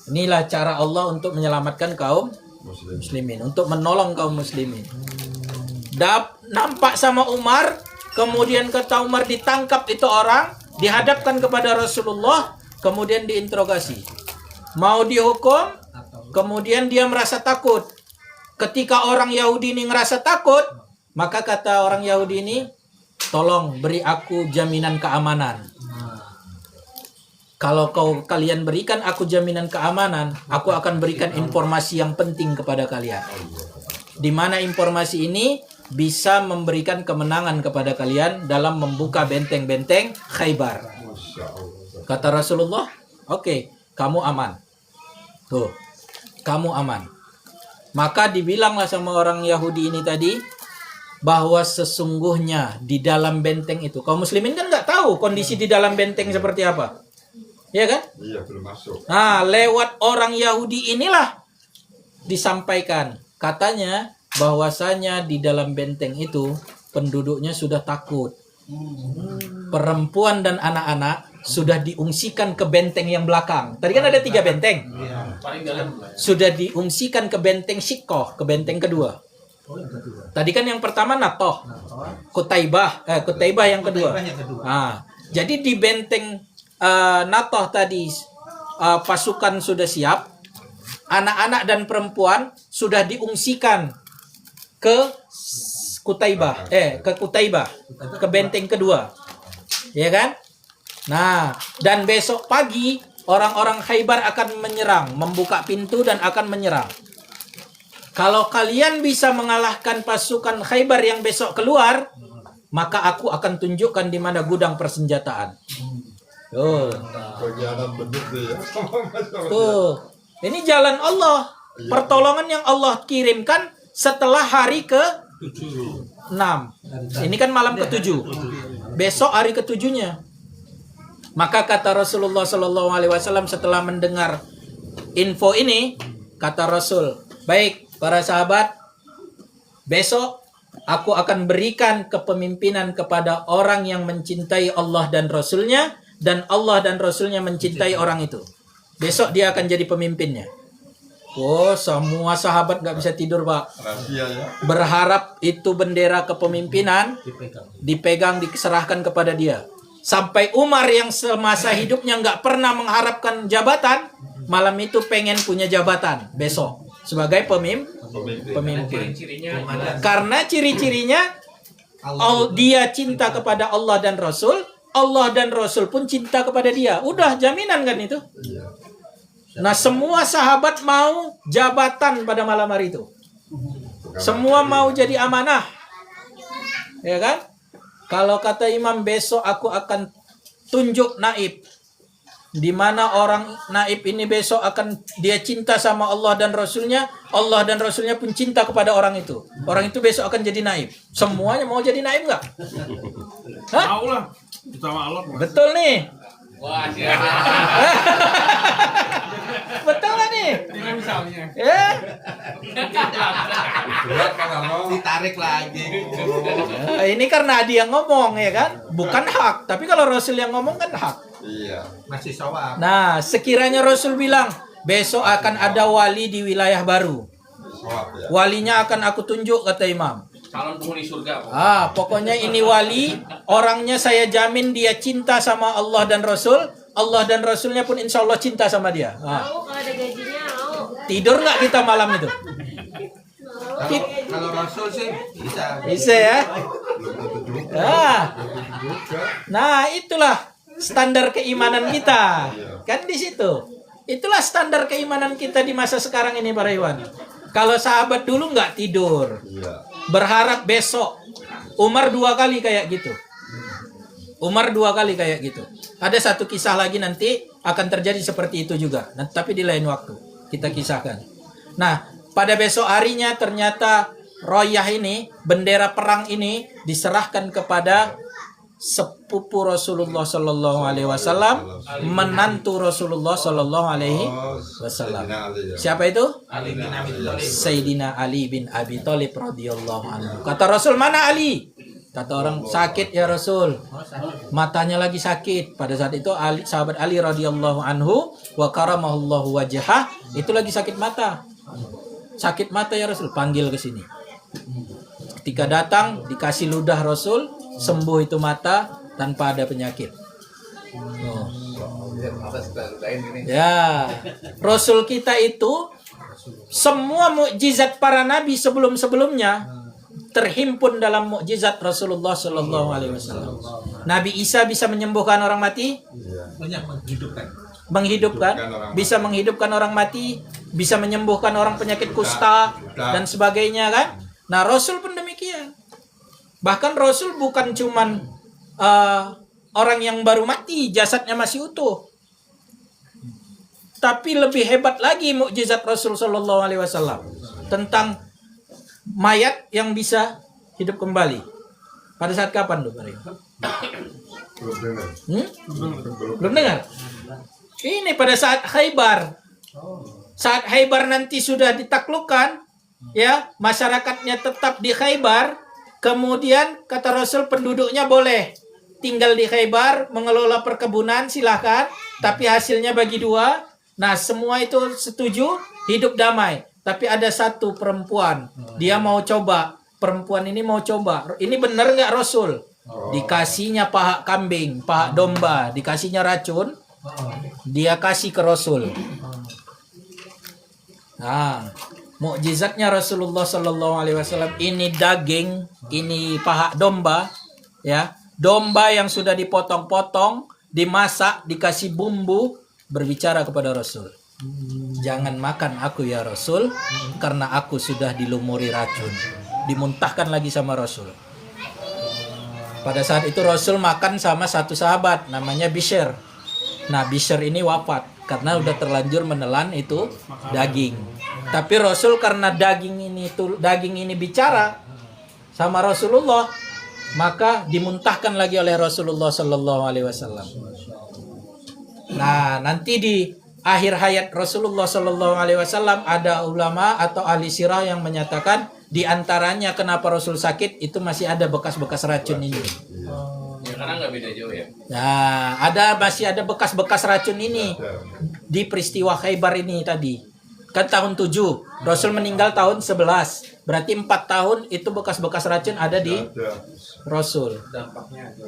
Inilah cara Allah untuk menyelamatkan kaum muslimin, untuk menolong kaum muslimin. Nampak sama Umar, kemudian kata Umar ditangkap itu orang, dihadapkan kepada Rasulullah, kemudian diinterogasi. Mau dihukum, kemudian dia merasa takut. Ketika orang Yahudi ini ngerasa takut, maka kata orang Yahudi ini, tolong beri aku jaminan keamanan. Kalau kalian berikan aku jaminan keamanan, aku akan berikan informasi yang penting kepada kalian. Di mana informasi ini bisa memberikan kemenangan kepada kalian dalam membuka benteng-benteng Khaybar. Kata Rasulullah, oke, kamu aman. Tuh, kamu aman. Maka dibilanglah sama orang Yahudi ini tadi, bahwa sesungguhnya di dalam benteng itu, kaum muslimin kan nggak tahu kondisi di dalam benteng seperti apa, ya kan? Iya, belum masuk. Nah, lewat orang Yahudi inilah disampaikan, katanya bahwasanya di dalam benteng itu penduduknya sudah takut, perempuan dan anak-anak sudah diungsikan ke benteng yang belakang. Tadi kan ada 3 benteng, sudah diungsikan ke benteng Shikoh, ke benteng kedua. Tadi kan yang pertama Natoh, Kutaibah yang kedua. Nah, jadi di benteng Natoh tadi pasukan sudah siap, anak-anak dan perempuan sudah diungsikan ke Kutaibah, ke benteng kedua, ya kan? Nah, dan besok pagi orang-orang Khaybar akan menyerang, membuka pintu dan akan menyerang. Kalau kalian bisa mengalahkan pasukan Khaybar yang besok keluar, maka aku akan tunjukkan di mana gudang persenjataan. Tuh. Perjalanan beduk tuh ya. Tuh. Ini jalan Allah. Pertolongan yang Allah kirimkan setelah hari ke-6. Ini kan malam ke-7. Besok hari ke-7-nya. Maka kata Rasulullah SAW setelah mendengar info ini, kata Rasul, baik para sahabat, besok aku akan berikan kepemimpinan kepada orang yang mencintai Allah dan Rasulnya, dan Allah dan Rasulnya mencintai orang itu. Besok dia akan jadi pemimpinnya. Oh, semua sahabat gak bisa tidur, Pak. Rahasia ya. Berharap itu bendera kepemimpinan dipegang, diserahkan kepada dia. Sampai Umar yang semasa hidupnya nggak pernah mengharapkan jabatan, malam itu pengen punya jabatan besok sebagai pemimpin. Ciri-cirinya Karena ciri-cirinya dia cinta kepada Allah dan Rasul, Allah dan Rasul pun cinta kepada dia. Udah jaminan kan itu. Nah, semua sahabat mau jabatan pada malam hari itu. Semua mau jadi amanah. Ya kan? Kalau kata imam, besok aku akan tunjuk naib. Di mana orang naib ini besok akan dia cinta sama Allah dan Rasulnya. Allah dan Rasulnya pun cinta kepada orang itu. Orang itu besok akan jadi naib. Semuanya mau jadi naib nggak? Hah? Mau lah. Sama Allah. Betul nih. wah siap. Betul nggak nih? Ini misalnya. Ya. Berat Pak Karno. Ditarik lagi. Ini karena dia yang ngomong ya kan, bukan hak. Tapi kalau Rasul yang ngomong kan hak. Iya. Masih sawah. Nah, sekiranya Rasul bilang besok akan ada wali di wilayah baru, Soap ya. walinya akan aku tunjuk, kata imam. Calon penghuni surga. Pak. Pokoknya ini wali, orangnya saya jamin dia cinta sama Allah dan Rasul. Allah dan Rasulnya pun insya Allah cinta sama dia. Mau kalau ada gajinya mau. Tidur nggak kita malam itu? Kalau Rasul sih bisa. Bisa ya? Nah, itulah standar keimanan kita. Kan di situ. Itulah standar keimanan kita di masa sekarang ini, para Iwan. Kalau sahabat dulu nggak tidur. Iya. Berharap besok. Umar 2 kali kayak gitu. Umar 2 kali kayak gitu. Ada satu kisah lagi nanti akan terjadi seperti itu juga. Nah, tapi di lain waktu kita kisahkan. Nah, pada besok harinya ternyata royah ini, bendera perang ini diserahkan kepada sepupu Rasulullah Sallallahu Alaihi Wasallam, menantu Rasulullah Sallallahu Alaihi Wasallam. Siapa itu? Ali bin Abi Thalib. Sayyidina Ali bin Abi Thalib radhiyallahu anhu. Kata Rasul, mana Ali? Kata orang, sakit ya Rasul. Matanya lagi sakit. Pada saat itu Ali, sahabat Ali radhiyallahu anhu wa karamahullahu wajhah, itu lagi sakit mata. Sakit mata ya Rasul, panggil ke sini. Ketika datang, dikasih ludah Rasul, sembuh itu mata tanpa ada penyakit. Oh. Ya, Rasul kita itu semua mukjizat para nabi sebelum-sebelumnya terhimpun dalam mukjizat Rasulullah Sallallahu Alaihi Wasallam. Nabi Isa bisa menyembuhkan orang mati, Banyak menghidupkan, bisa menghidupkan orang mati, bisa menyembuhkan orang penyakit kusta dan sebagainya kan. Nah, Rasul pun demikian. Bahkan Rasul bukan cuman orang yang baru mati, jasadnya masih utuh. Tapi lebih hebat lagi mukjizat Rasul Sallallahu Alaihi Wasallam tentang mayat yang bisa hidup kembali. Pada saat kapan tuh, Pak? Belum dengar. Belum dengar? Ini pada saat Khaybar. Saat Khaybar nanti sudah ditaklukkan, ya, masyarakatnya tetap di Khaybar. Kemudian kata Rasul, penduduknya boleh tinggal di Khaybar, mengelola perkebunan, silahkan. Tapi hasilnya bagi 2. Nah, semua itu setuju, hidup damai. Tapi ada satu perempuan, dia mau coba. Perempuan ini mau coba. Ini benar nggak Rasul? Dikasihnya paha kambing, paha domba, dikasihnya racun. Dia kasih ke Rasul. Nah, mukjizatnya Rasulullah Sallallahu Alaihi Wasallam, ini daging, ini paha domba, ya, domba yang sudah dipotong-potong, dimasak, dikasih bumbu, berbicara kepada Rasul. Jangan makan aku ya Rasul, karena aku sudah dilumuri racun. Dimuntahkan lagi sama Rasul. Pada saat itu Rasul makan sama satu sahabat namanya Bishr. Nah, Bishr ini wafat karena udah terlanjur menelan itu daging. Tapi Rasul karena daging ini bicara sama Rasulullah, maka dimuntahkan lagi oleh Rasulullah Sallallahu Alaihi Wasallam. Nah, nanti di akhir hayat Rasulullah Sallallahu Alaihi Wasallam ada ulama atau ahli sirah yang menyatakan di antaranya kenapa Rasul sakit itu masih ada bekas-bekas racun ini. Ya, karena nggak beda jauh ya. Nah, masih ada bekas-bekas racun ini di peristiwa Khaybar ini tadi. Kan tahun 7, Rasul meninggal tahun 11. Berarti 4 tahun itu bekas-bekas racun ada di Rasul.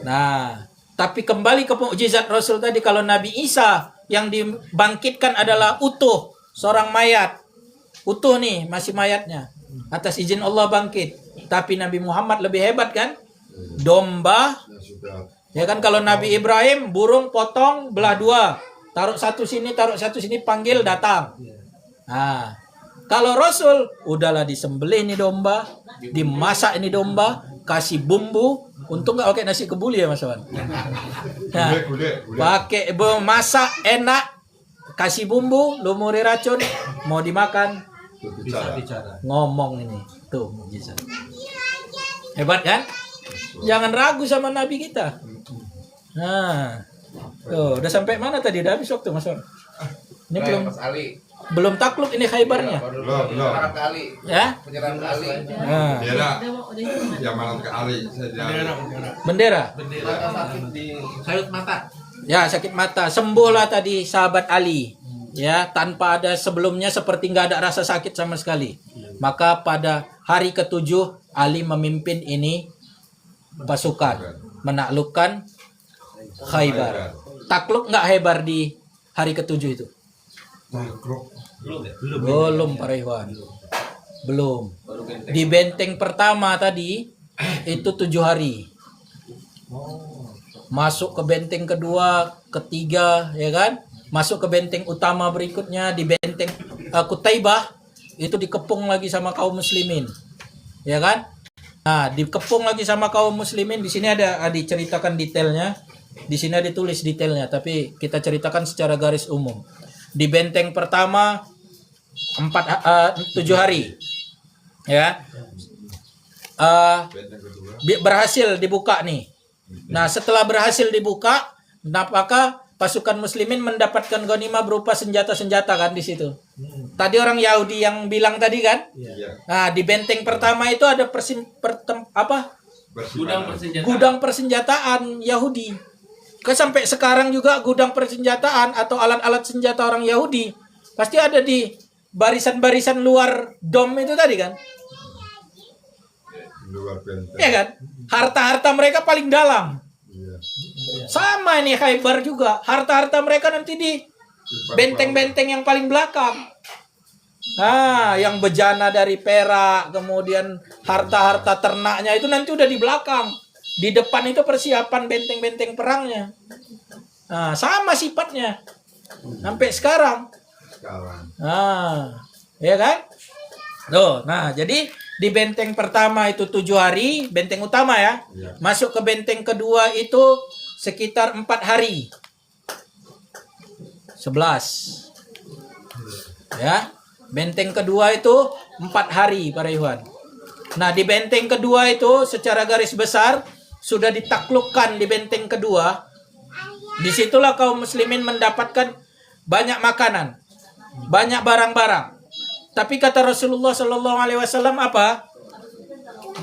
Nah, tapi kembali ke mukjizat Rasul tadi, kalau Nabi Isa yang dibangkitkan adalah utuh, seorang mayat. Utuh nih, masih mayatnya. Atas izin Allah bangkit. Tapi Nabi Muhammad lebih hebat kan? Domba. Ya kan, kalau Nabi Ibrahim burung potong belah dua. Taruh satu sini, panggil datang. Nah, kalau Rasul udahlah disembelih ini domba, dimasak ini domba, kasih bumbu. Untung nggak pakai nasi kebuli ya Mas Wan. Nah, pakai masak enak, kasih bumbu, lumuri racun, mau dimakan Bisa bicara. ngomong ini. Tuh mukjizat. Hebat kan? Jangan ragu sama Nabi kita. Nah, tuh udah sampai mana tadi? Udah habis waktu Mas Wan. Ini belum takluk ini Khaybarnya. Belum. Ya? Nah, Bendera. Yang malam ke Ali. bendera. Sayut mata. Ya, sakit mata. Sembuhlah tadi sahabat Ali. Ya, tanpa ada sebelumnya seperti nggak ada rasa sakit sama sekali. Maka pada hari ke-7 Ali memimpin ini pasukan menaklukkan Khaybar. Takluk nggak Khaybar di hari ke-7 itu? Belum para ikhwan. Belum. Di benteng pertama tadi itu 7 hari. Masuk ke benteng kedua, ketiga, ya kan? Masuk ke benteng utama berikutnya di benteng Qutaibah itu dikepung lagi sama kaum muslimin. Ya kan? Nah, dikepung lagi sama kaum muslimin. Di sini ada diceritakan detailnya. Di sini ditulis detailnya, tapi kita ceritakan secara garis umum. Di benteng pertama 7 hari. Ya. Berhasil dibuka nih. Nah, setelah berhasil dibuka, apakah pasukan muslimin mendapatkan ghanimah berupa senjata-senjata kan di situ. Tadi orang Yahudi yang bilang tadi kan? Nah, di benteng pertama itu ada gudang persenjataan Yahudi. Sampai sekarang juga gudang persenjataan atau alat-alat senjata orang Yahudi pasti ada di barisan-barisan luar dom itu tadi kan? Luar benteng. Ya kan? Harta-harta mereka paling dalam. Sama ini Khaybar juga. Harta-harta mereka nanti di benteng-benteng yang paling belakang. Nah, yang bejana dari perak, kemudian harta-harta ternaknya itu nanti udah di belakang. Di depan itu persiapan benteng-benteng perangnya. Nah, sama sifatnya. Sampai sekarang. Nah, ya kan? Tuh, nah jadi di benteng pertama itu 7 hari, benteng utama ya. Masuk ke benteng kedua itu sekitar 4 hari. 11. Ya. Benteng kedua itu 4 hari para ikhwan. Nah, di benteng kedua itu secara garis besar sudah ditaklukkan di benteng kedua. Disitulah kaum muslimin mendapatkan banyak makanan, banyak barang-barang. Tapi kata Rasulullah Sallallahu Alaihi Wasallam apa?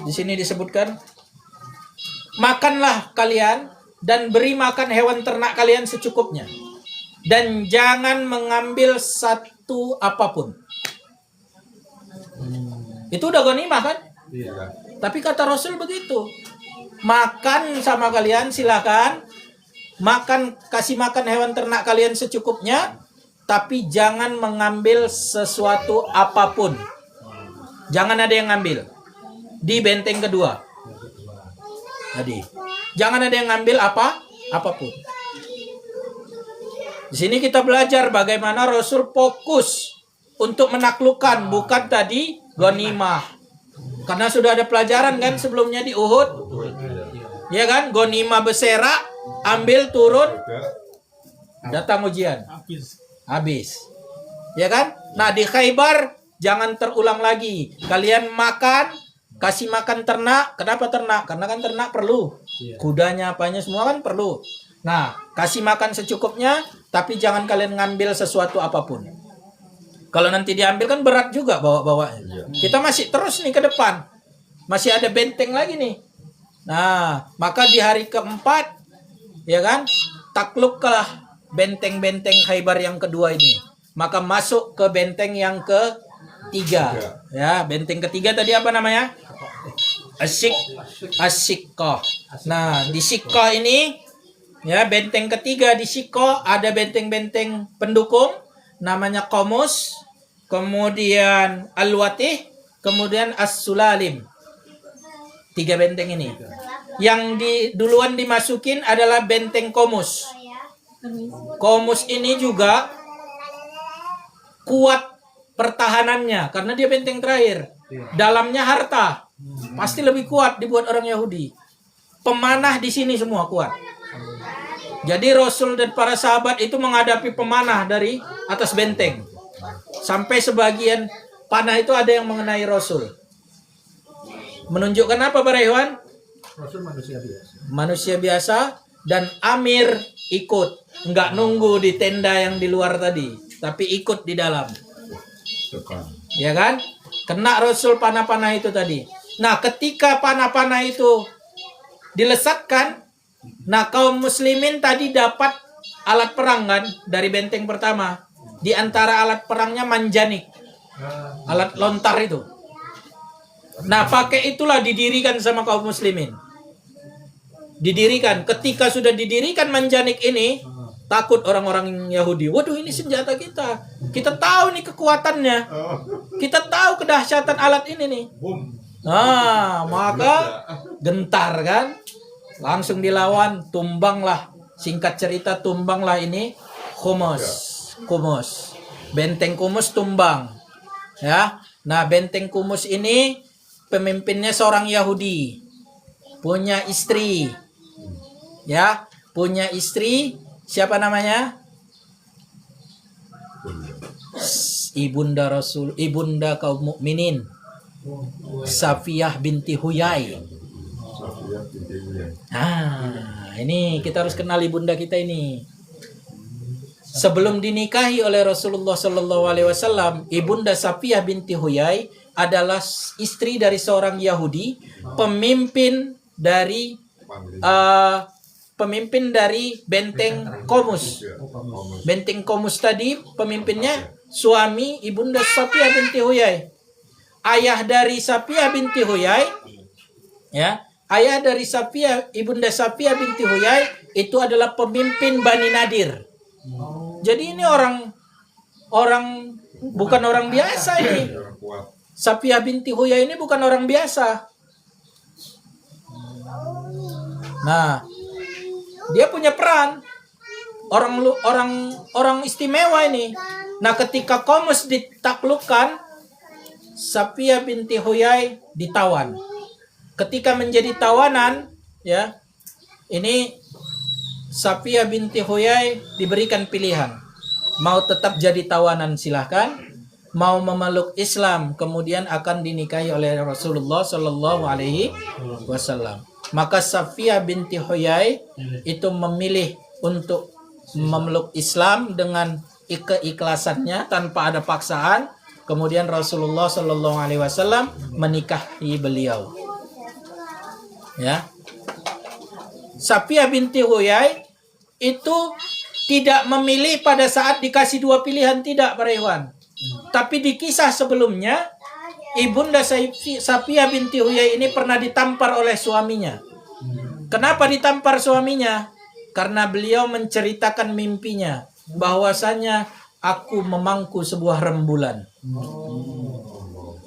Di sini disebutkan, makanlah kalian dan beri makan hewan ternak kalian secukupnya, dan jangan mengambil satu apapun. Itu udah ghanimah kan? Tapi kata Rasul begitu. Makan sama kalian silakan. Makan, kasih makan hewan ternak kalian secukupnya, tapi jangan mengambil sesuatu apapun. Jangan ada yang ngambil. Di benteng kedua. Tadi. Jangan ada yang ngambil apapun. Di sini kita belajar bagaimana Rasul fokus untuk menaklukkan, bukan tadi ghanimah. Karena sudah ada pelajaran kan sebelumnya di Uhud. Ya kan? Ghanimah bersera, ambil turun. Datang ujian. Habis. Ya kan? Nah, di Khaybar jangan terulang lagi. Kalian makan, kasih makan ternak. Kenapa ternak? Karena kan ternak perlu. Kudanya apanya semua kan perlu. Nah, kasih makan secukupnya, tapi jangan kalian ngambil sesuatu apapun. Kalau nanti diambil kan berat juga bawa-bawa. Kita masih terus nih ke depan. Masih ada benteng lagi nih. Nah, maka di hari keempat, ya kan, takluklah benteng-benteng Khaybar yang kedua ini. Maka masuk ke benteng yang ketiga. Ya, benteng ketiga tadi apa namanya? As-Siqqah. Nah, di Siqqah ini, ya, benteng ketiga di Siqqah ada benteng-benteng pendukung, namanya Qamus, kemudian Al-Watih, kemudian As-Sulalim. 3 benteng ini. Yang duluan dimasukin adalah benteng Qamus. Qamus ini juga kuat pertahanannya karena dia benteng terakhir. Dalamnya harta. Pasti lebih kuat dibuat orang Yahudi. Pemanah di sini semua kuat. Jadi Rasul dan para sahabat itu menghadapi pemanah dari atas benteng. Sampai sebagian panah itu ada yang mengenai Rasul. Menunjukkan apa para Ikhwan? Rasul manusia biasa. Manusia biasa dan Amir ikut. Enggak nunggu di tenda yang di luar tadi, tapi ikut di dalam. Ya kan? Kena Rasul panah-panah itu tadi. Nah, ketika panah-panah itu dilesatkan, nah kaum muslimin tadi dapat alat perang kan dari benteng pertama. Di antara alat perangnya manjanik. Alat lontar itu. Nah, pakai itulah didirikan sama kaum muslimin. Didirikan. Ketika sudah didirikan manjanik ini, takut orang-orang Yahudi. Waduh, ini senjata kita. Kita tahu nih kekuatannya. Kita tahu kedahsyatan alat ini nih. Nah, maka gentar kan. Langsung dilawan, tumbanglah. Singkat cerita, tumbanglah ini Qumus. Benteng Qumus tumbang. Ya. Nah, benteng Qumus ini pemimpinnya seorang Yahudi. Punya istri. Ya, punya istri. Siapa namanya? Ibunda Rasul, ibunda kaum mukminin. Safiyah binti Huyai. Nah, ini kita harus kenal ibunda kita ini. Sebelum dinikahi oleh Rasulullah Sallallahu Alaihi Wasallam, ibunda Safiyah binti Huyai adalah istri dari seorang Yahudi, pemimpin dari benteng Qamus. Benteng Qamus tadi pemimpinnya suami ibunda Safiyah binti Huyai. Ayah dari Safiyah binti Huyai, ya, ayah dari ibunda Safiyah binti Huyai itu adalah pemimpin Bani Nadir. Jadi ini orang bukan orang biasa ini. Safiyah binti Huyai ini bukan orang biasa. Nah, dia punya peran. Orang istimewa ini. Nah, ketika Qamus ditaklukkan, Safiyah binti Huyai ditawan. Ketika menjadi tawanan, ya, ini Safiyah binti Huyai diberikan pilihan. Mau tetap jadi tawanan silahkan, mau memeluk Islam kemudian akan dinikahi oleh Rasulullah Sallallahu Alaihi Wasallam. Maka Safiyah binti Huyai itu memilih untuk memeluk Islam dengan keikhlasannya tanpa ada paksaan. Kemudian Rasulullah Sallallahu Alaihi Wasallam menikahi beliau. Ya, Safiyah binti Huyai itu tidak memilih pada saat dikasih 2 pilihan, tidak para ikhwan. Tapi di kisah sebelumnya, ibunda Safiyah binti Huyai ini pernah ditampar oleh suaminya. Kenapa ditampar suaminya? Karena beliau menceritakan mimpinya, bahwasanya aku memangku sebuah rembulan.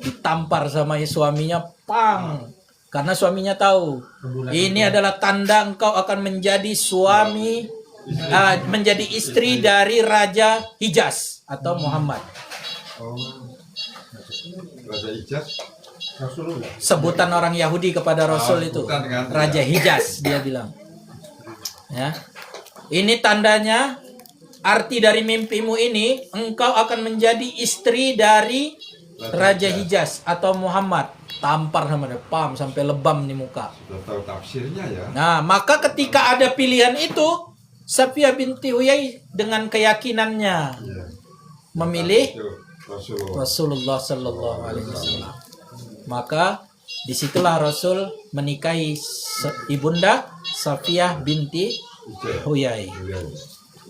Ditampar sama suaminya, pang. Karena suaminya tahu, ini adalah tanda engkau akan menjadi suami, menjadi istri dari Raja Hijaz atau Muhammad. Raja Hijaz, Sebutan orang Yahudi kepada Rasul itu, Raja Hijaz, dia bilang. Ya, ini tandanya arti dari mimpimu ini, engkau akan menjadi istri dari Raja Hijaz atau Muhammad. Tampar sama dia, pam sampai lebam di muka. Sudah tahu tafsirnya ya. Nah, maka ketika ada pilihan itu, Safiyah binti Huyai dengan keyakinannya Iya. memilih Itu Rasulullah. Rasulullah Sallallahu Alaihi Wasallam. Maka disitulah Rasul menikahi ibunda Safiyah binti Huyai. Iya.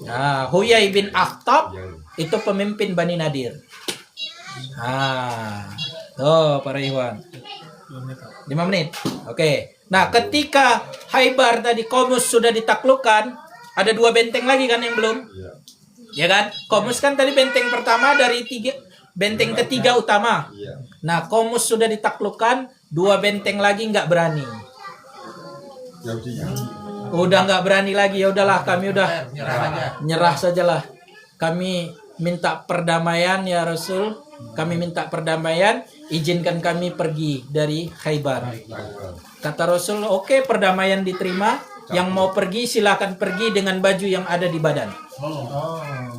Nah, Huyai bin Akhtab Iya. itu pemimpin Bani Nadir. Tuh para ikhwan. 5 menit. Oke. Nah, ketika Khaybar tadi Qomus sudah ditaklukkan, ada 2 benteng lagi kan yang belum? Iya. Ya kan? Qomus kan tadi benteng pertama dari benteng ketiga utama. Iya. Nah, Qomus sudah ditaklukkan, 2 benteng lagi nggak berani. Yahudinya. Udah nggak berani lagi, ya udahlah kami udah Nyerah aja. nyerah sajalah. Kami minta perdamaian ya Rasul. Kami minta perdamaian, izinkan kami pergi dari Khaybar. Kata Rasul, oke, perdamaian diterima. Yang mau pergi silahkan pergi dengan baju yang ada di badan.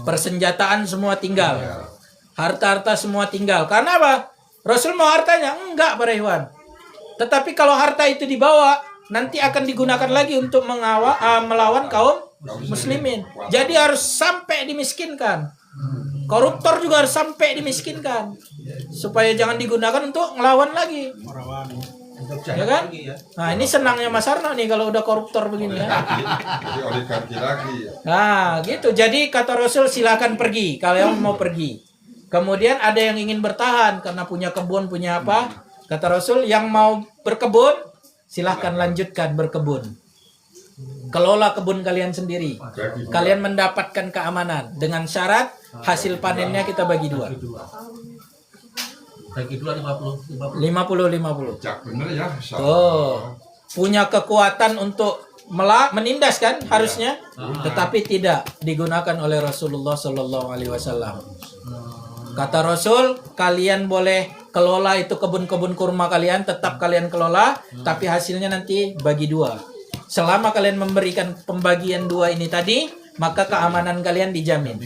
Persenjataan semua tinggal. Harta-harta semua tinggal. Karena apa? Rasul mau hartanya? Enggak, para ikhwan. Tetapi kalau harta itu dibawa, nanti akan digunakan lagi untuk melawan kaum muslimin. Jadi harus sampai dimiskinkan. Koruptor juga harus sampai dimiskinkan. Supaya jangan digunakan untuk ngelawan lagi. Ya kan? Nah, ini senangnya Mas Arno nih kalau udah koruptor begini ya. Jadi oligarki lagi. Nah, gitu. Jadi kata Rasul silakan pergi kalau yang mau pergi. Kemudian ada yang ingin bertahan karena punya kebun, punya apa? Kata Rasul, yang mau berkebun silahkan lanjutkan berkebun. Kelola kebun kalian sendiri. Kalian mendapatkan keamanan dengan syarat hasil panennya kita bagi 2. Bagi 2 50. 50-50. Jak bener ya. Insya Tuh, Allah. punya kekuatan untuk menindas kan harusnya, tetapi tidak digunakan oleh Rasulullah Sallallahu Alaihi Wasallam. Kata Rasul, kalian boleh kelola itu kebun-kebun kurma kalian, tetap kalian kelola, tapi hasilnya nanti bagi 2. Selama kalian memberikan pembagian 2 ini tadi, maka keamanan kalian dijamin.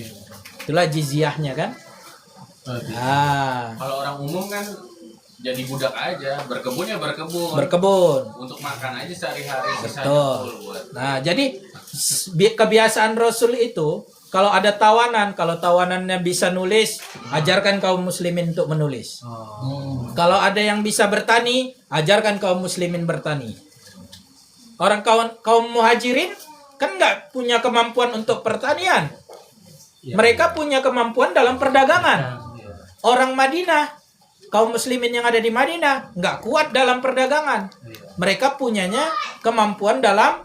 Itulah jizyahnya kan. Kalau orang umum kan jadi budak aja, berkebun ya berkebun. Berkebun. Untuk makan aja sehari-hari sisanya Betul. full buat. Nah, jadi kebiasaan Rasul itu kalau ada tawanan, kalau tawanannya bisa nulis, ajarkan kaum muslimin untuk menulis. Kalau ada yang bisa bertani, ajarkan kaum muslimin bertani. Orang kaum muhajirin kan nggak punya kemampuan untuk pertanian. Mereka punya kemampuan dalam perdagangan. Orang Madinah, kaum muslimin yang ada di Madinah nggak kuat dalam perdagangan. Mereka punyanya kemampuan dalam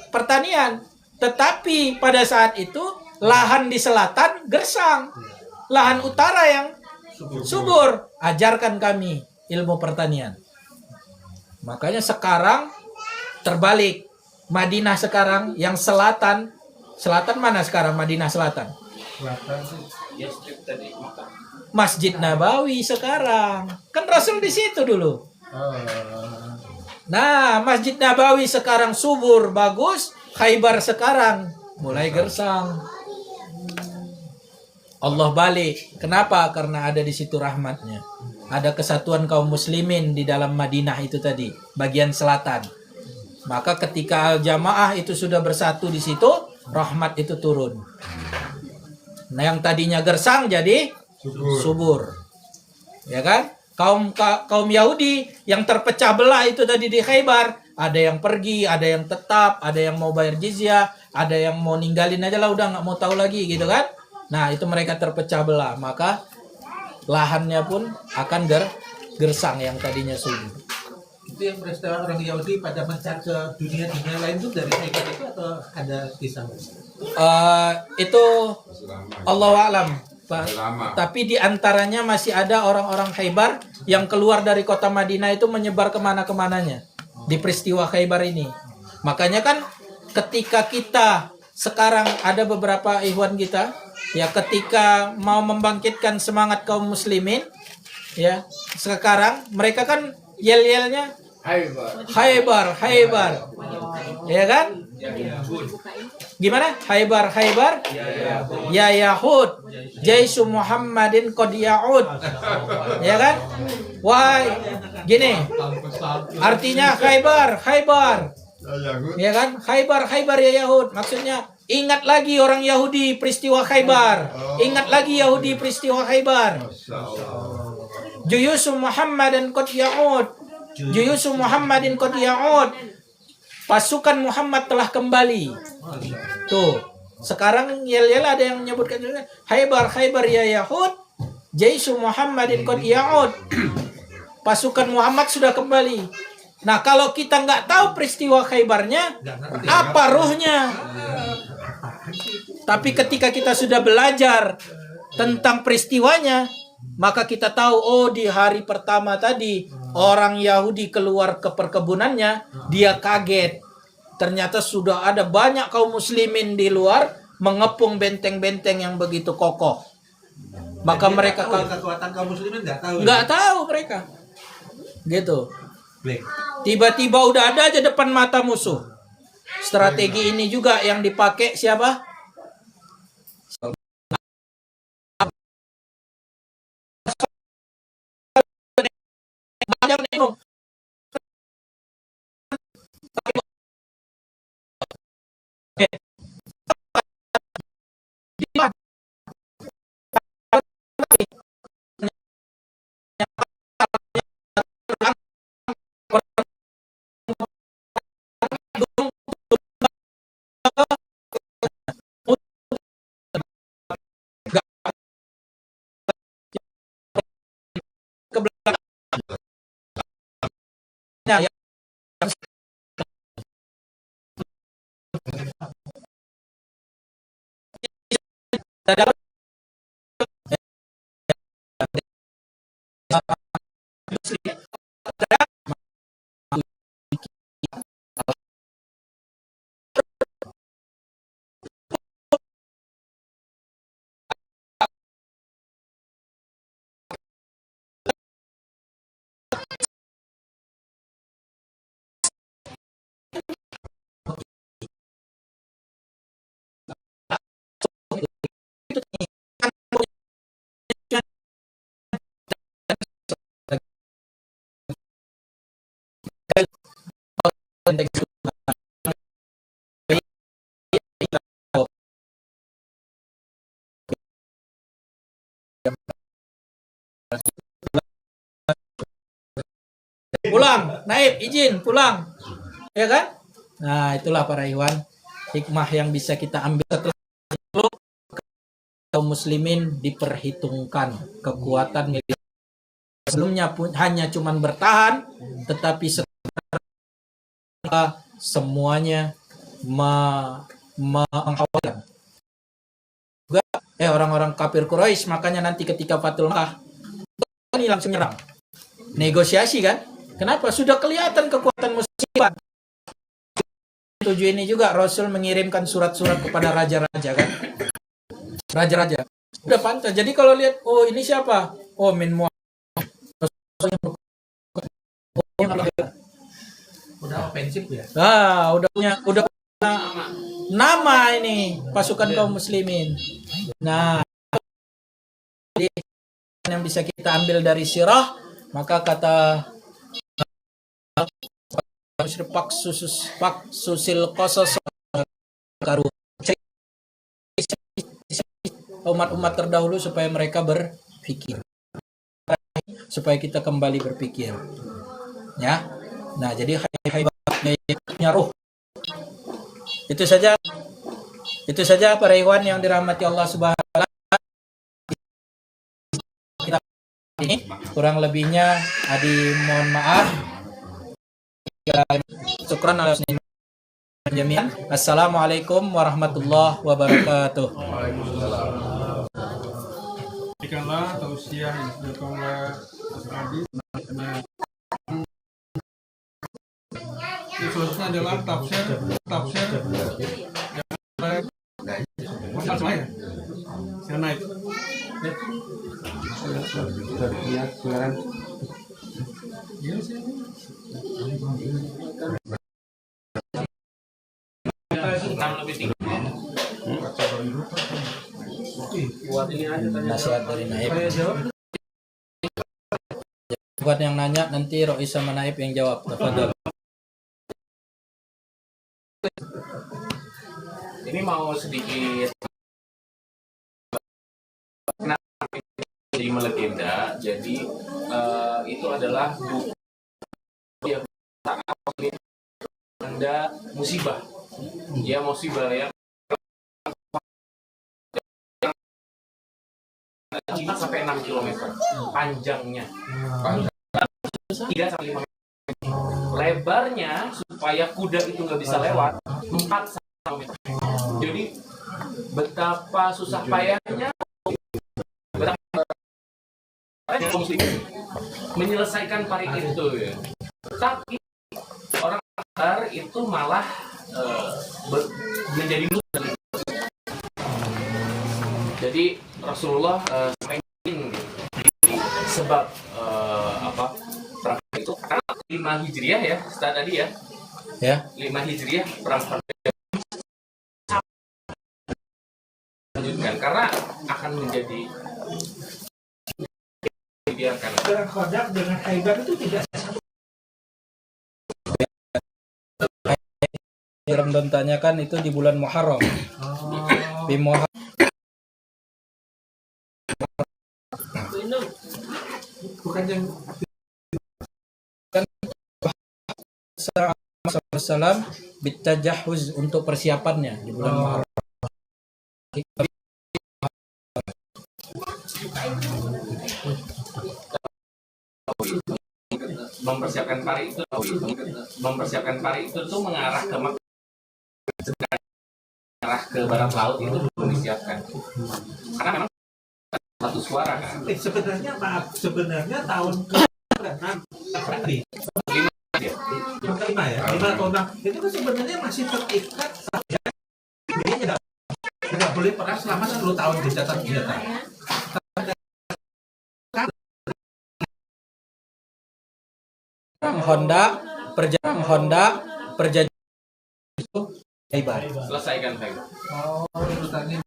pertanian. Tetapi pada saat itu lahan di selatan gersang, lahan utara yang subur. Ajarkan kami ilmu pertanian. Makanya sekarang terbalik. Madinah sekarang yang selatan mana sekarang Madinah selatan? Ya strip tadi makan. Masjid Nabawi sekarang. Kan Rasul di situ dulu. Nah, Masjid Nabawi sekarang subur, bagus. Khaybar sekarang mulai gersang. Allah balik. Kenapa? Karena ada di situ rahmatnya. Ada kesatuan kaum muslimin di dalam Madinah itu tadi, bagian selatan. Maka ketika jamaah itu sudah bersatu di situ, rahmat itu turun. Nah, yang tadinya gersang jadi subur. Ya kan? Kaum Yahudi yang terpecah belah itu tadi di Khaybar, ada yang pergi, ada yang tetap, ada yang mau bayar jizyah, ada yang mau ninggalin aja lah, udah nggak mau tahu lagi gitu kan. Nah, itu mereka terpecah belah, maka lahannya pun akan gersang yang tadinya subur. Itu yang peristiwa orang Yahudi pada mencar ke dunia lain itu dari Khaybar itu atau ada kisah? Itu Masih lama. Allahu a'lam, Pak. Masih lama. Tapi di antaranya masih ada orang-orang Khaybar yang keluar dari kota Madinah itu menyebar kemana-kemananya di peristiwa Khaybar ini. Makanya kan ketika kita sekarang ada beberapa ikhwan kita ya, ketika mau membangkitkan semangat kaum muslimin ya, sekarang mereka kan yel-yelnya Khaybar, ya kan? Gimana? Khaybar, Khaybar. Ya Yahud. Jaisu Muhammadin qad ya'ud. Ya kan? Wah, gini. Artinya Khaybar, Khaybar. Ya kan? Khaybar, Khaybar ya Yahud. Maksudnya ingat lagi orang Yahudi peristiwa Khaybar. Ingat lagi Yahudi peristiwa Khaybar. Juyusu Muhammadin qad ya'ud. Juyusu Muhammadin qad ya'ud. Pasukan Muhammad telah kembali. Tuh, sekarang yel-yel ada yang menyebutkan juga Khaybar, Khaybar ya Yahud. Jaisu Muhammadin qad ya'ud. Pasukan Muhammad sudah kembali. Nah, kalau kita nggak tahu peristiwa Khaybarnya, apa ruhnya? Tapi ketika kita sudah belajar tentang peristiwanya, maka kita tahu, oh di hari pertama tadi orang Yahudi keluar ke perkebunannya, dia kaget. Ternyata sudah ada banyak kaum muslimin di luar mengepung benteng-benteng yang begitu kokoh. Maka Dia mereka tahu kekuatan kaum muslimin nggak tahu mereka. Gitu. Tiba-tiba udah ada aja depan mata musuh. Strategi ini juga yang dipakai siapa? Pulang, Naib, izin pulang. Ya kan? Nah, itulah para ikhwan, hikmah yang bisa kita ambil setelah itu. Kaum muslimin diperhitungkan kekuatan militer. Sebelumnya pun hanya cuman bertahan, tetapi setelah semuanya mengawalkan. Juga orang-orang kafir Quraisy, makanya nanti ketika Fathul Makkah ini langsung nyerang. Negosiasi kan? Kenapa? Sudah kelihatan kekuatan muslimin. Tujuh ini juga Rasul mengirimkan surat-surat kepada raja-raja kan? Raja-raja. Udah pantas. Jadi kalau lihat, oh ini siapa? Oh min Muhammad. Udah ofensif ya. Udah punya nama ini pasukan kaum muslimin. Nah, yang bisa kita ambil dari sirah, maka kata pak susil qasas karu umat-umat terdahulu supaya mereka berpikir, supaya kita kembali berpikir, ya. Nah, jadi nyaruh. Itu saja para ikhwan yang dirahmati Allah Subhanahu wa taala. Kita ini kurang lebihnya Adi mohon maaf. Syukran ala husni jami'an. Assalamualaikum warahmatullahi wabarakatuh. Berikanlah tausiah yang disediakan oleh Adi. Selanjutnya adalah tafsir yang baik. Masuk saya. Saya naik. Lebih tinggi. Lewat ini aja tanya. nasihat dari Naib. Saya jawab. Bukan yang nanya, nanti Rois sama Naib yang jawab. Tafadhol. Ini mau sedikit kenapa jadi melegenda. Jadi itu adalah buku yang Anda musibah. Ya musibah ya. 5 sampai 6 km panjangnya. 3 sampai 5 meter. Lebarnya supaya kuda itu nggak bisa lewat 4 sampai 5 meter. Jadi betapa susah payahnya muslim menyelesaikan parit itu ya. Tapi orang Qatar itu malah menjadi musuh. Jadi Rasulullah sampaikan gitu. Sebab perang itu karena 5 Hijriah ya, setelah tadi ya. Ya. 5 Hijriah perang lanjutkan karena akan menjadi dibiarkan. Perang Khandaq dengan Khaybar itu tidak satu. Ramadan tanyakan itu di bulan Muharram. Di Muharram Bukan yang Salam bitajahuz untuk persiapannya di bulan Muharram. Mempersiapkan pari itu tuh mengarah ke mengarah ke barat laut itu belum disiapkan karena memang satu suara kan. sebenarnya maaf, sebenarnya tahun ke yang kelima ya, 5 atau 6 itu kan sebenarnya masih terikat saja. Ini tidak boleh perang selama 10 tahun gencatan senjata. Honda perjanjian itu Khaybar. Selesaikan Khaybar. Urutannya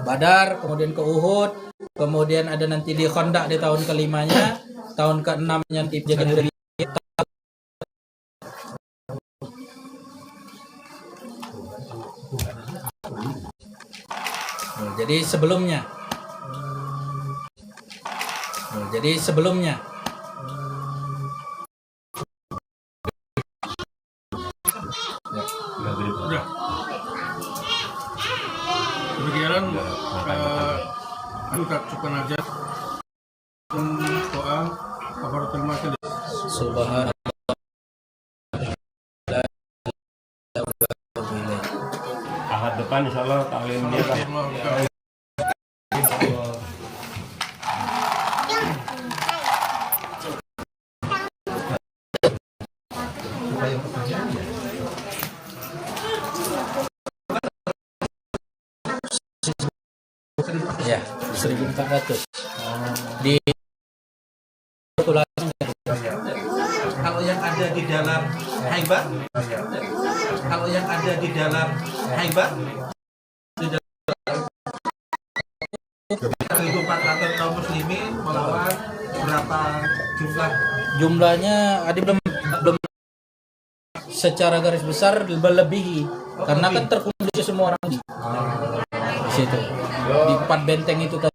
Badar, kemudian ke Uhud, kemudian ada nanti di Khandaq di tahun kelimanya, tahun keenamnya nanti jadi jadi sebelumnya. Jadi sebelumnya. Udah. Demikian kita cukupkan aja soal kafaratul majelis. Subhanallah. Ahad depan insya Allah taklimnya kan. Ya, 1400. Di kalau yang ada di dalam Khaybar, kalau yang ada di dalam Khaybar, 1.400 kaum muslimin melawan berapa jumlahnya Adi belum secara garis besar melebihi karena kan terkumpul semua orang di situ di 4 benteng itu tadi.